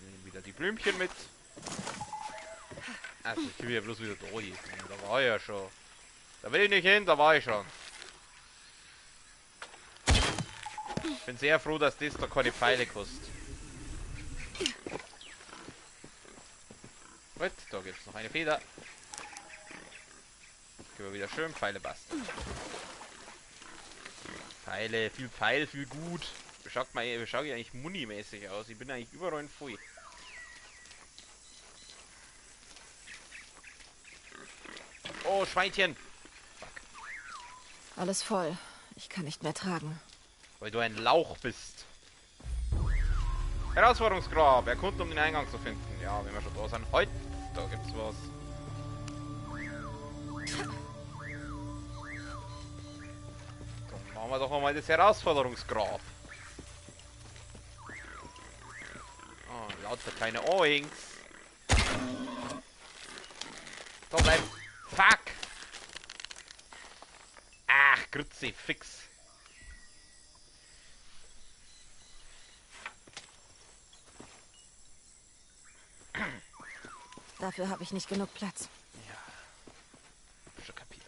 Nehmen wieder die Blümchen mit. Also ich will ja bloß wieder da hin. Da war ich ja schon. Da will ich nicht hin, da war ich schon. Ich bin sehr froh, dass das da keine Pfeile kostet. Gut, da gibt es noch eine Feder. Können wir wieder schön Pfeile basteln. Pfeile, viel Pfeil, viel gut. Wie schaue ich eigentlich Muni-mäßig aus? Ich bin eigentlich überall voll. Oh, Schweinchen! Fuck. Alles voll. Ich kann nicht mehr tragen. Weil du ein Lauch bist. Herausforderungsgrab. Erkunden, um den Eingang zu finden. Ja, wenn wir schon da sind. Heute, da gibt's was. Dann machen wir doch einmal das Herausforderungsgrab. Oh, lauter kleine Oinks. Da bleib. Fuck! Ach, Grütze, fix. Dafür habe ich nicht genug Platz. Ja. Schon kapiert.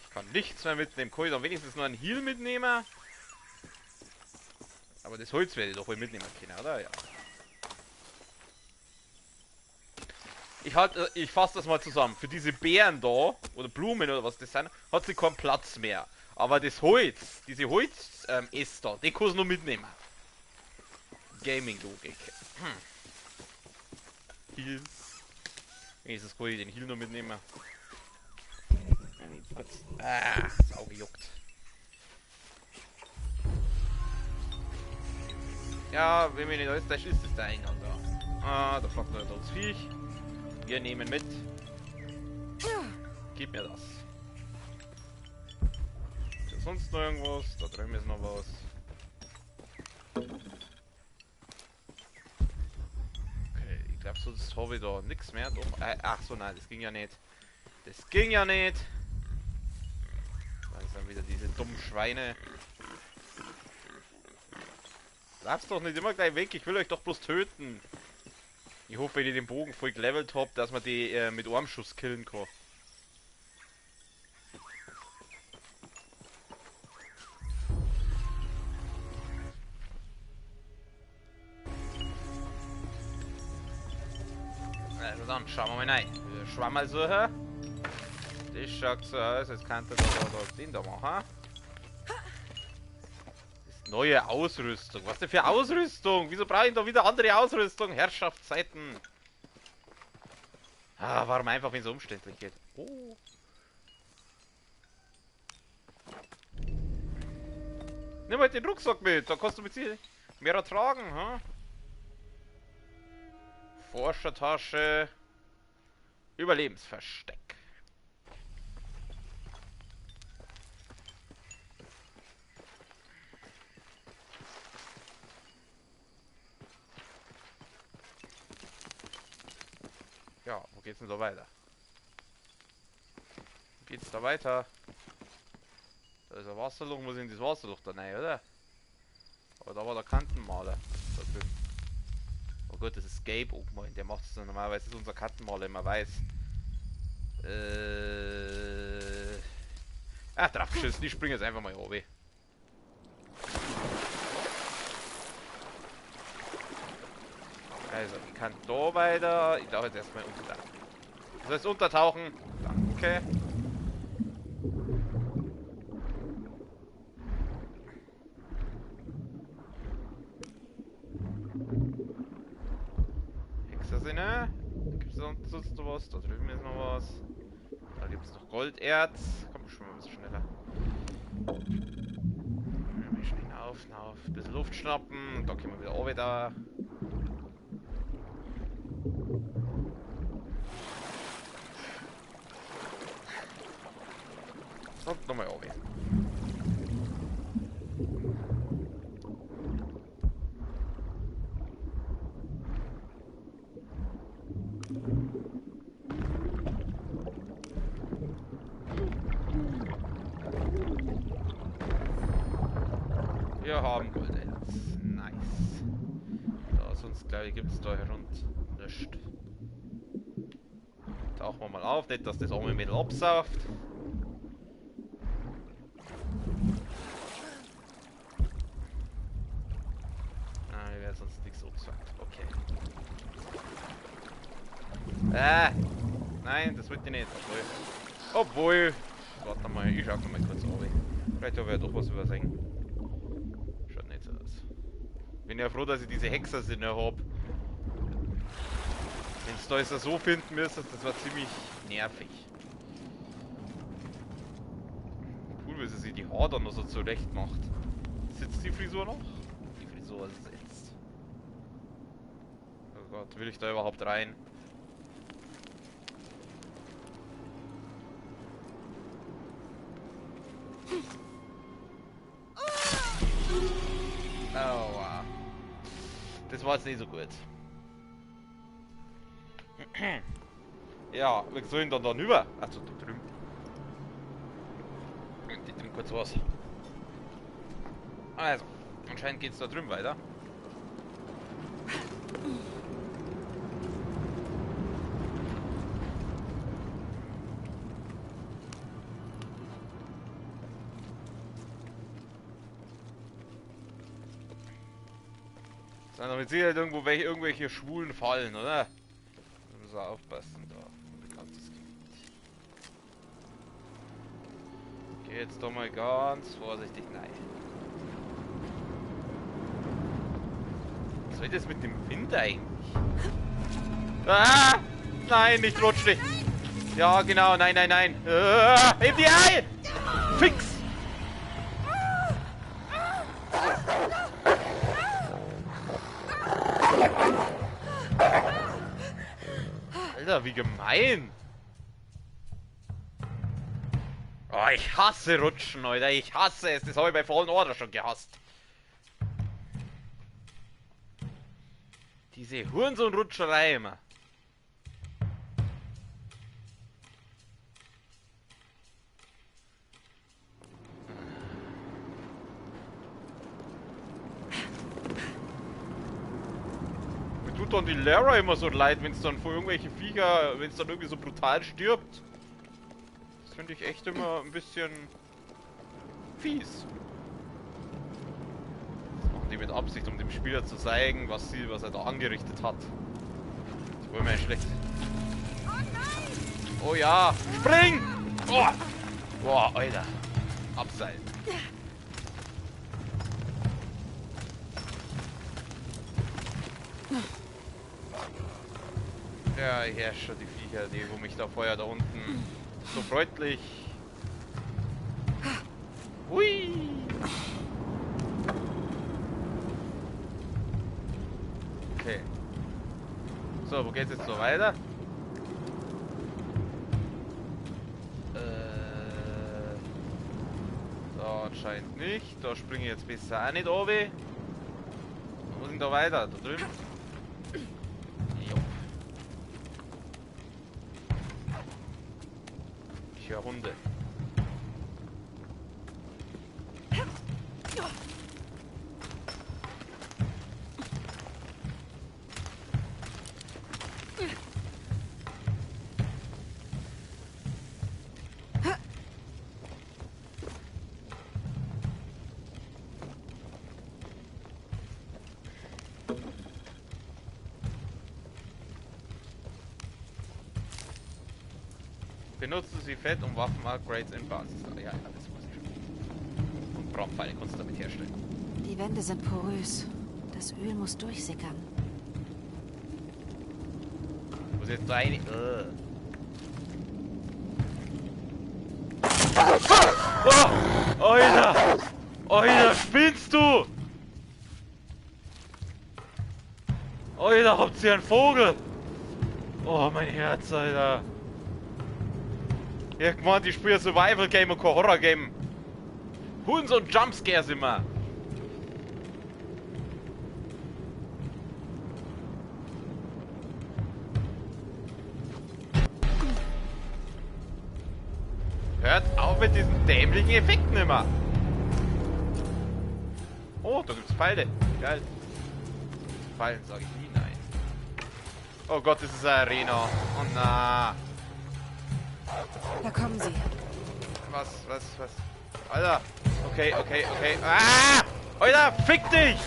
Ich kann nichts mehr mitnehmen. Kann ich dann wenigstens nur einen Heal mitnehmen? Aber das Holz werde ich doch wohl mitnehmen können, oder? Ja. Ich fasse das mal zusammen. Für diese Beeren da, oder Blumen oder was das sind, hat sie keinen Platz mehr. Aber das Holz, diese Holzäste, die kann ich nur mitnehmen. Gaming-Logik. Heals. Wenigstens kann ich den Heal nur mitnehmen. Ah, das Auge juckt. Ja, wenn mir nicht alles täuscht, ist das der Eingang da. Ah, da fragt noch das Viech. Wir nehmen mit. Gib mir das. Ist da sonst noch irgendwas? Da drüben ist noch was. Okay, ich glaube sonst habe ich da nichts mehr. Ach so, nein, das ging ja nicht. Das ging ja nicht. Da sind wieder diese dummen Schweine. Lass doch nicht immer gleich weg, ich will euch doch bloß töten. Ich hoffe, wenn ich den Bogen voll gelevelt habe, dass man die mit einem Schuss killen kann. Also dann, schauen wir mal rein. Schwammerl suchen. Das schaut so aus, als könnte da den da machen. Neue Ausrüstung. Was denn für Ausrüstung? Wieso brauche ich da wieder andere Ausrüstung? Herrschaftszeiten. Ah, warum einfach, wenn es umständlich geht? Oh. Nimm halt den Rucksack mit. Da kannst du mit sie mehr ertragen, ha? Forschertasche. Überlebensversteck. Ja, wo geht's denn so weiter? Wo geht's da weiter? Da ist ein Wasserloch, muss ich in das Wasserloch da rein, oder? Aber da war der Kantenmaler. Da drin. Oh Gott, das ist Gabe oben. Der macht es normalerweise, ist unser Kantenmaler immer weiß. Ah, drauf geschissen, ich springe jetzt einfach mal oben. Also, ich kann da weiter. Ich darf jetzt erstmal untertauchen. Das heißt untertauchen. Danke. Hexersinne. Gibt es sonst noch was? Da drüben ist noch was. Da gibt es noch Golderz. Komm schon mal ein bisschen schneller. Wir schnell hinauf. Ein bisschen Luft schnappen. Da können wir wieder oben da. Und nochmal oben. Wir haben Golderz. Nice. Da, sonst glaube ich, gibt es da herunter nichts. Tauchen wir mal auf, nicht dass das arme Mädel absauft. Nein, ich werde sonst nichts absaugt. Okay. Nein, das wollte ich nicht. Obwohl. Warte mal, ich schau mal kurz auf. Vielleicht habe ich ja doch was übersehen. Schaut nicht so aus. Bin ja froh, dass ich diese Hexersinne habe. Wenn es da jetzt so finden müsstest, das war ziemlich nervig. Cool, wie sie sich die Haare dann noch so zurecht macht. Sitzt die Frisur noch? Die Frisur sitzt. Oh Gott, will ich da überhaupt rein? Aua. Das war jetzt nicht so gut. Ja, wie soll ich denn dann rüber? Also da drüben. Und die drüben kurz was. Also, anscheinend geht's da drüben weiter. Sind damit sicher irgendwo irgendwelche schwulen Fallen, oder? Da müssen wir aufpassen da. Unbekanntes Gebiet. Geh jetzt doch mal ganz vorsichtig rein. Was soll das mit dem Wind eigentlich? Ah! Nein, nicht rutschig! Ja, genau, nein, nein, nein! Heb die ein! Fix! Alter, wie gemein! Oh, ich hasse Rutschen, Alter. Ich hasse es. Das habe ich bei Fallen Order schon gehasst. Diese Hurensohn-Rutscherei immer. Mir tut dann die Lara immer so leid, wenn es dann vor irgendwelche Viecher, wenn es dann irgendwie so brutal stirbt. Das finde ich echt immer ein bisschen fies. Das machen die mit Absicht, um dem Spieler zu zeigen, was er da angerichtet hat. Das wollen wir ja schlecht. Oh ja, spring! Oh! Boah, Alter. Abseilen. Ja, ich herrsche schon die Viecher, die wo mich da vorher da unten so freundlich. Hui! Okay. So, wo geht's jetzt so weiter? Da anscheinend nicht. Da springe ich jetzt besser auch nicht runter. Wo sind da weiter? Da drüben? Jo. Ich höre Hunde. Benutzen Sie Fett, um Waffen-Upgrades in Basis. Ja, das muss ich schon. Und Brandpfeile kannst du damit herstellen. Die Wände sind porös. Das Öl muss durchsickern. Muss jetzt da rein. Oh! Alter! Alter, spinnst du? Alter, habt ihr einen Vogel? Oh, mein Herz, Alter. Ja, gemeint, ich spiele Survival Game und kein Horror Game. Huns und Jumpscares immer. Hört auf mit diesen dämlichen Effekten immer. Oh, da gibt's Pfeile. Geil. Pfeilen sage ich nie nein. Oh Gott, das ist eine Arena. Oh na. Da kommen sie. Was? Alter. Okay. Ah! Alter, fick dich!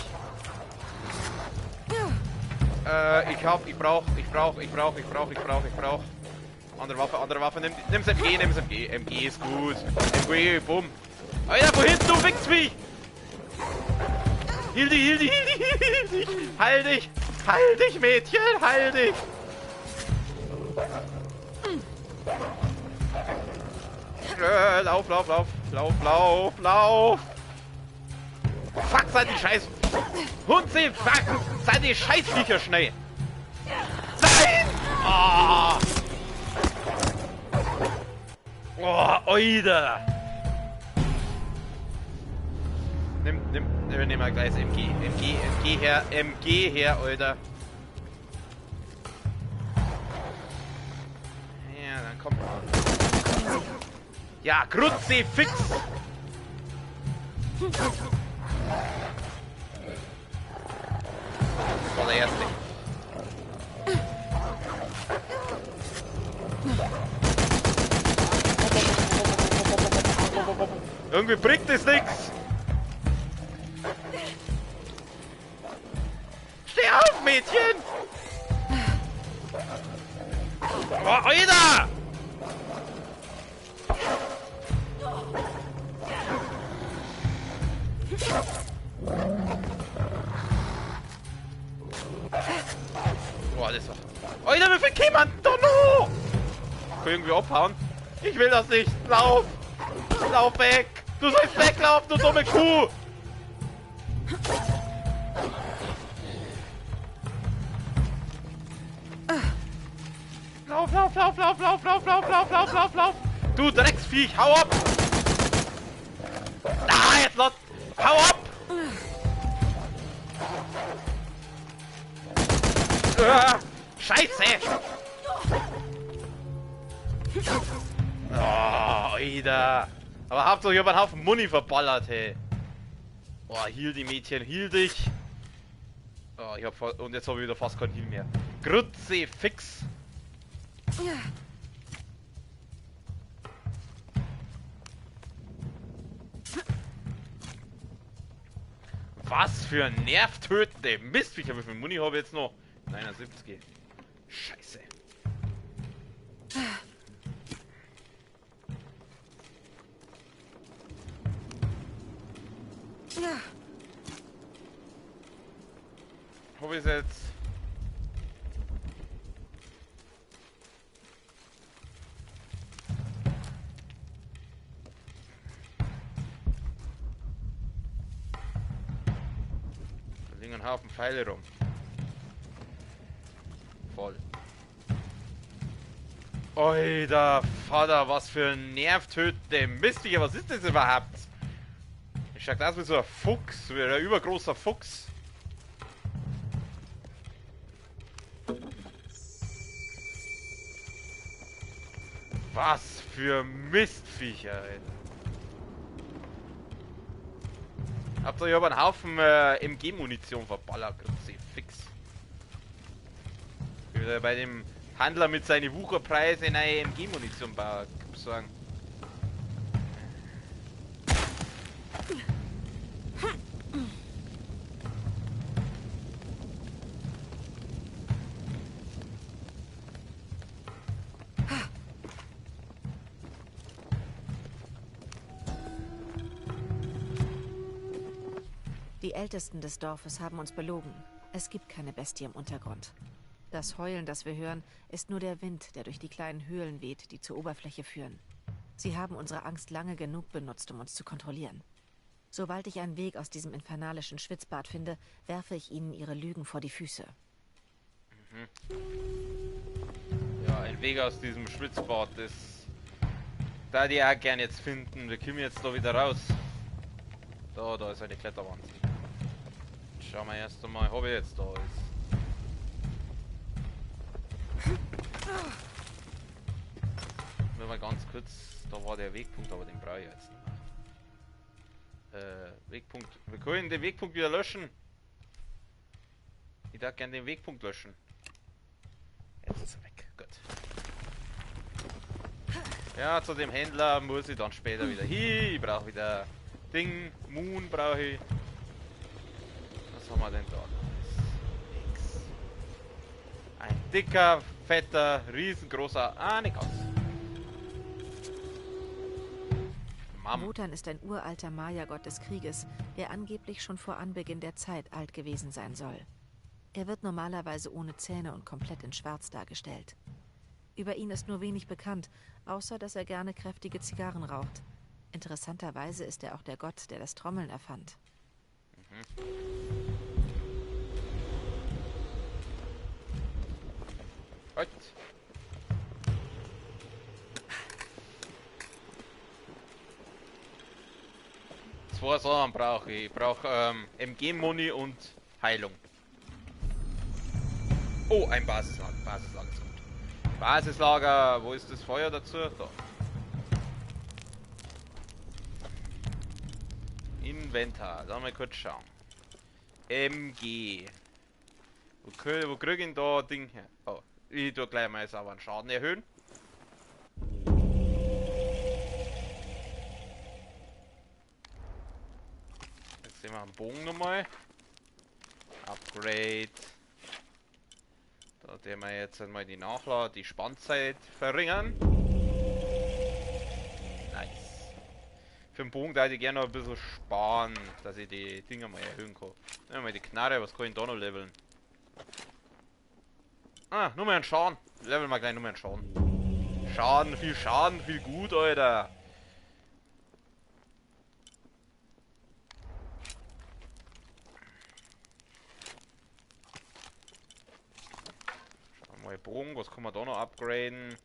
Ich brauch. Andere Waffe. Nimm's MG. MG ist gut. MG, bumm. Alter, wo hinten, du Wichsvieh! Hiel dich! Heil dich, Mädchen, heil dich! Lauf! Fuck, seid die Scheiß... Hundsee, fuck! Seid die Scheißviecher schnell! Nein! Oh, Oida! Nimm mal gleich das MG her, Alter. Ja, dann kommt mal. Ja, Grütze, fix! Das war der erste. Irgendwie bringt es nichts. Steh auf, Mädchen! Oh, Alter! Boah, das war... Alter, wie viel kämen da noch? Kann ich irgendwie abhauen? Ich will das nicht. Lauf! Lauf weg! Du sollst weglaufen, du dumme Kuh! Lauf! Du Drecksviech, hau ab! Ah, jetzt los! Hau ab! Scheiße! Oh, Alter! Aber Hauptsache ich hab einen Haufen Muni verballert, hey! Oh, heal die Mädchen, heal dich! Oh, und jetzt habe ich wieder fast keinen Heal mehr. Grütze, fix! Was für ein nervtötende Mistviecher! Wie viel Muni habe ich jetzt noch? 79. Scheiße. Wo ist jetzt? Da liegen ein Haufen Pfeile rum. Voll. Alter, Vater, was für ein nervtötende Mistviecher, was ist das überhaupt? Ich schaut aus wie so ein Fuchs, wie ein übergroßer Fuchs. Was für Mistviecher, Alter. Habt ihr ja aber einen Haufen MG-Munition verballert, Grütze, fix. Wieder bei dem Handler mit seinen Wucherpreisen eine MG-Munition sagen. Die Ältesten des Dorfes haben uns belogen. Es gibt keine Bestie im Untergrund. Das Heulen, das wir hören, ist nur der Wind, der durch die kleinen Höhlen weht, die zur Oberfläche führen. Sie haben unsere Angst lange genug benutzt, um uns zu kontrollieren. Sobald ich einen Weg aus diesem infernalischen Schwitzbad finde, werfe ich ihnen ihre Lügen vor die Füße. Ja, ein Weg aus diesem Schwitzbad, das da die auch gern jetzt finden. Wir kommen jetzt da wieder raus. Da ist eine Kletterwand. Schauen wir erst einmal, ob ich jetzt da ist. Nur mal ganz kurz, da war der Wegpunkt, aber den brauche ich jetzt nicht Wegpunkt. Wir können den Wegpunkt wieder löschen. Ich darf gerne den Wegpunkt löschen. Jetzt ist er weg. Gut. Ja, zu dem Händler muss ich dann später wieder hin. Ich brauche wieder Ding. Moon brauche ich. Was haben wir denn da? Nix. Ein dicker, fetter, riesengroßer Anikas. Wotan ist ein uralter Maya-Gott des Krieges, der angeblich schon vor Anbeginn der Zeit alt gewesen sein soll. Er wird normalerweise ohne Zähne und komplett in Schwarz dargestellt. Über ihn ist nur wenig bekannt, außer dass er gerne kräftige Zigarren raucht. Interessanterweise ist er auch der Gott, der das Trommeln erfand. Halt. Zwei Sachen brauche ich. Ich brauche MG-Muni und Heilung. Oh, ein Basislager. Basislager ist gut. Basislager, wo ist das Feuer dazu? Da. Inventar, da mal kurz schauen. MG. Wo krieg ich denn da Ding her? Oh, ich tue gleich mal sauber einen Schaden erhöhen. Jetzt sehen wir einen Bogen nochmal. Upgrade. Da den wir jetzt einmal die Spannzeit verringern. Nice. Für den Bogen da ich gerne noch ein bisschen sparen, dass ich die Dinger mal erhöhen kann. Nehmen wir mal die Knarre, was kann ich da noch leveln? Ah, nur mal einen Schaden. Leveln wir gleich nur mal einen Schaden. Schaden, viel gut, Alter. Schauen wir mal Bogen, was kann man da noch upgraden?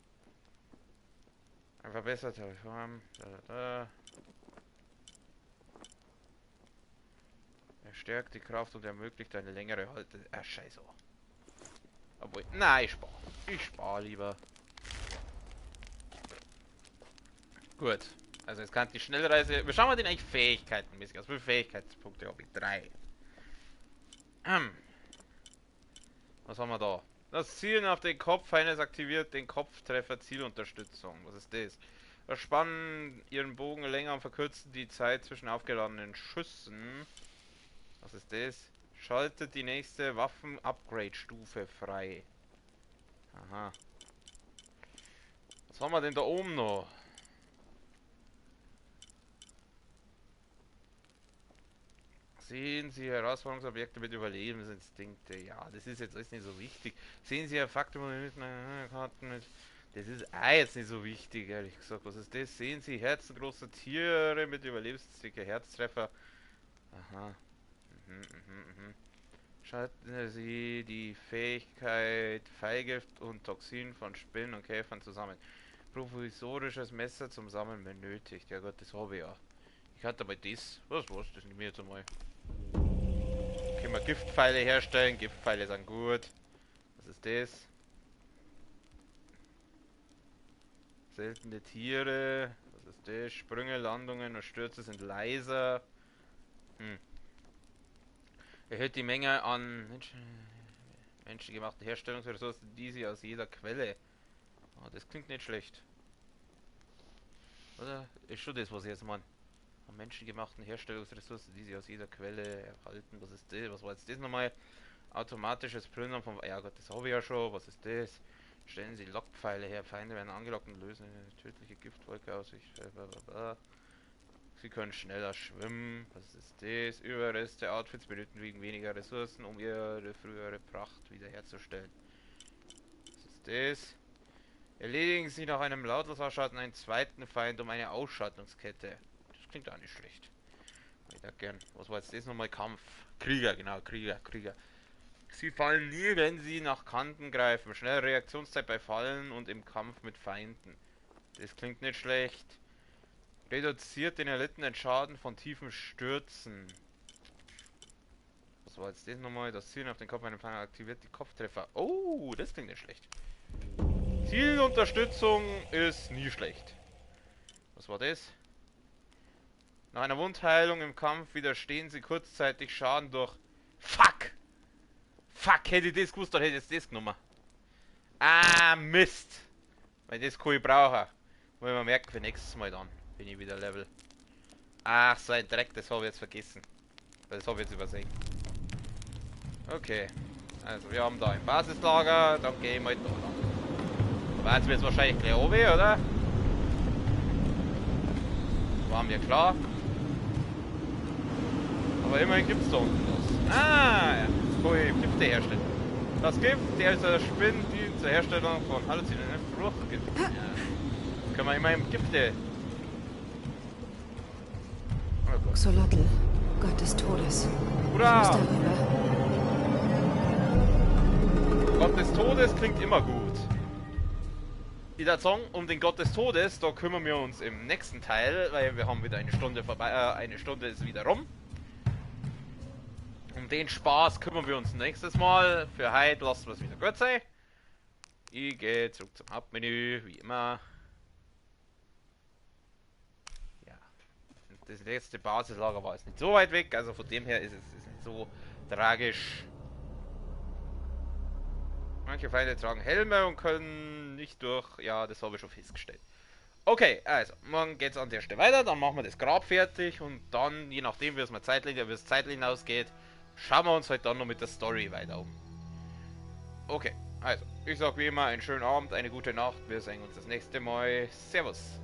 Ein verbesserter Reform. Er stärkt die Kraft und ermöglicht eine längere Halte. Ah, scheiße. Obwohl, nein, ich spare lieber. Gut. Also jetzt kann die Schnellreise. Wir schauen mal den eigentlich fähigkeitenmäßig aus. Wie viele Fähigkeitspunkte habe ich? 3. Was haben wir da? Das Zielen auf den Kopf eines aktiviert den Kopftreffer Zielunterstützung. Was ist das? Verspannen ihren Bogen länger und verkürzen die Zeit zwischen aufgeladenen Schüssen. Was ist das? Schaltet die nächste Waffen-Upgrade-Stufe frei. Aha. Was haben wir denn da oben noch? Sehen Sie Herausforderungsobjekte mit Überlebensinstinkte. Ja, das ist jetzt alles nicht so wichtig. Sehen Sie Fakte mit Karten mit. Das ist auch jetzt nicht so wichtig, ehrlich gesagt. Was ist das? Sehen Sie herzengroße Tiere mit Überlebensinstinkte, Herztreffer. Aha. Schalten Sie die Fähigkeit Fallgift und Toxin von Spinnen und Käfern zusammen. Provisorisches Messer zum Sammeln benötigt. Ja Gott, das habe ich ja. Ich hatte aber das. Was war's? Das nehmen wir jetzt einmal. Können wir Giftpfeile herstellen. Giftpfeile sind gut. Was ist das? Seltene Tiere. Was ist das? Sprünge, Landungen und Stürze sind leiser. Erhöht die Menge an menschengemachten Herstellungsressourcen, die sie aus jeder Quelle. Oh, das klingt nicht schlecht. Oder? Ist schon das, was ich jetzt meine. An menschengemachten Herstellungsressourcen, die sie aus jeder Quelle erhalten. Was ist das? Was war jetzt das nochmal? Automatisches Plündern von... Ja Gott, das habe ich ja schon. Was ist das? Stellen Sie Lockpfeile her. Feinde werden angelockt und lösen eine tödliche Giftwolke aus sich. Sie können schneller schwimmen. Was ist das? Überreste Outfits benötigen weniger Ressourcen, um ihre frühere Pracht wiederherzustellen. Was ist das? Erledigen Sie nach einem lautlos Ausschalten einen zweiten Feind um eine Ausschaltungskette. Das klingt auch nicht schlecht. Ich hätte gern. Was war jetzt das nochmal? Kampf. Krieger, genau. Krieger. Sie fallen nie, wenn Sie nach Kanten greifen. Schnelle Reaktionszeit bei Fallen und im Kampf mit Feinden. Das klingt nicht schlecht. Reduziert den erlittenen Schaden von tiefen Stürzen. Was war jetzt das nochmal? Das Zielen auf den Kopf einem Feind aktiviert die Kopftreffer. Oh, das klingt nicht schlecht. Zielunterstützung ist nie schlecht. Was war das? Nach einer Wundheilung im Kampf widerstehen sie kurzzeitig Schaden durch... Fuck! Fuck, hätte ich das gewusst, dann hätte ich jetzt das genommen. Ah, Mist! Weil das kann ich brauchen. Muss ich mir merken für nächstes Mal dann, wenn ich wieder Level. Ach, so ein Dreck, das habe ich jetzt vergessen. Das habe ich jetzt übersehen. Okay. Also, wir haben da ein Basislager, dann gehe ich mal da lang. Da waren wir jetzt wahrscheinlich gleich oben, oder? War mir klar. Aber immerhin gibt es da unten was. Ah, ja. Jetzt kann ich Gifte herstellen. Das Gift, der ist eine Spinne, die zur Herstellung von halluzinogenen Fruchtgift. Ja. Jetzt können wir immerhin Gifte. Oh Xolotl, Gott des Todes. Hurra! Ich muss darüber. Gott des Todes klingt immer gut. Der Song um den Gott des Todes, da kümmern wir uns im nächsten Teil, weil wir haben wieder eine Stunde vorbei, eine Stunde ist wieder rum. Um den Spaß kümmern wir uns nächstes Mal. Für heute lassen wir es wieder gut sein. Ich gehe zurück zum Hauptmenü, wie immer. Ja. Und das letzte Basislager war jetzt nicht so weit weg, also von dem her ist es nicht so tragisch. Manche Feinde tragen Helme und können nicht durch... Ja, das habe ich schon festgestellt. Okay, also, morgen geht es an der Stelle weiter, dann machen wir das Grab fertig und dann, je nachdem wie es zeitlich ausgeht, schauen wir uns halt dann noch mit der Story weiter um. Okay, also, ich sage wie immer einen schönen Abend, eine gute Nacht, wir sehen uns das nächste Mal. Servus!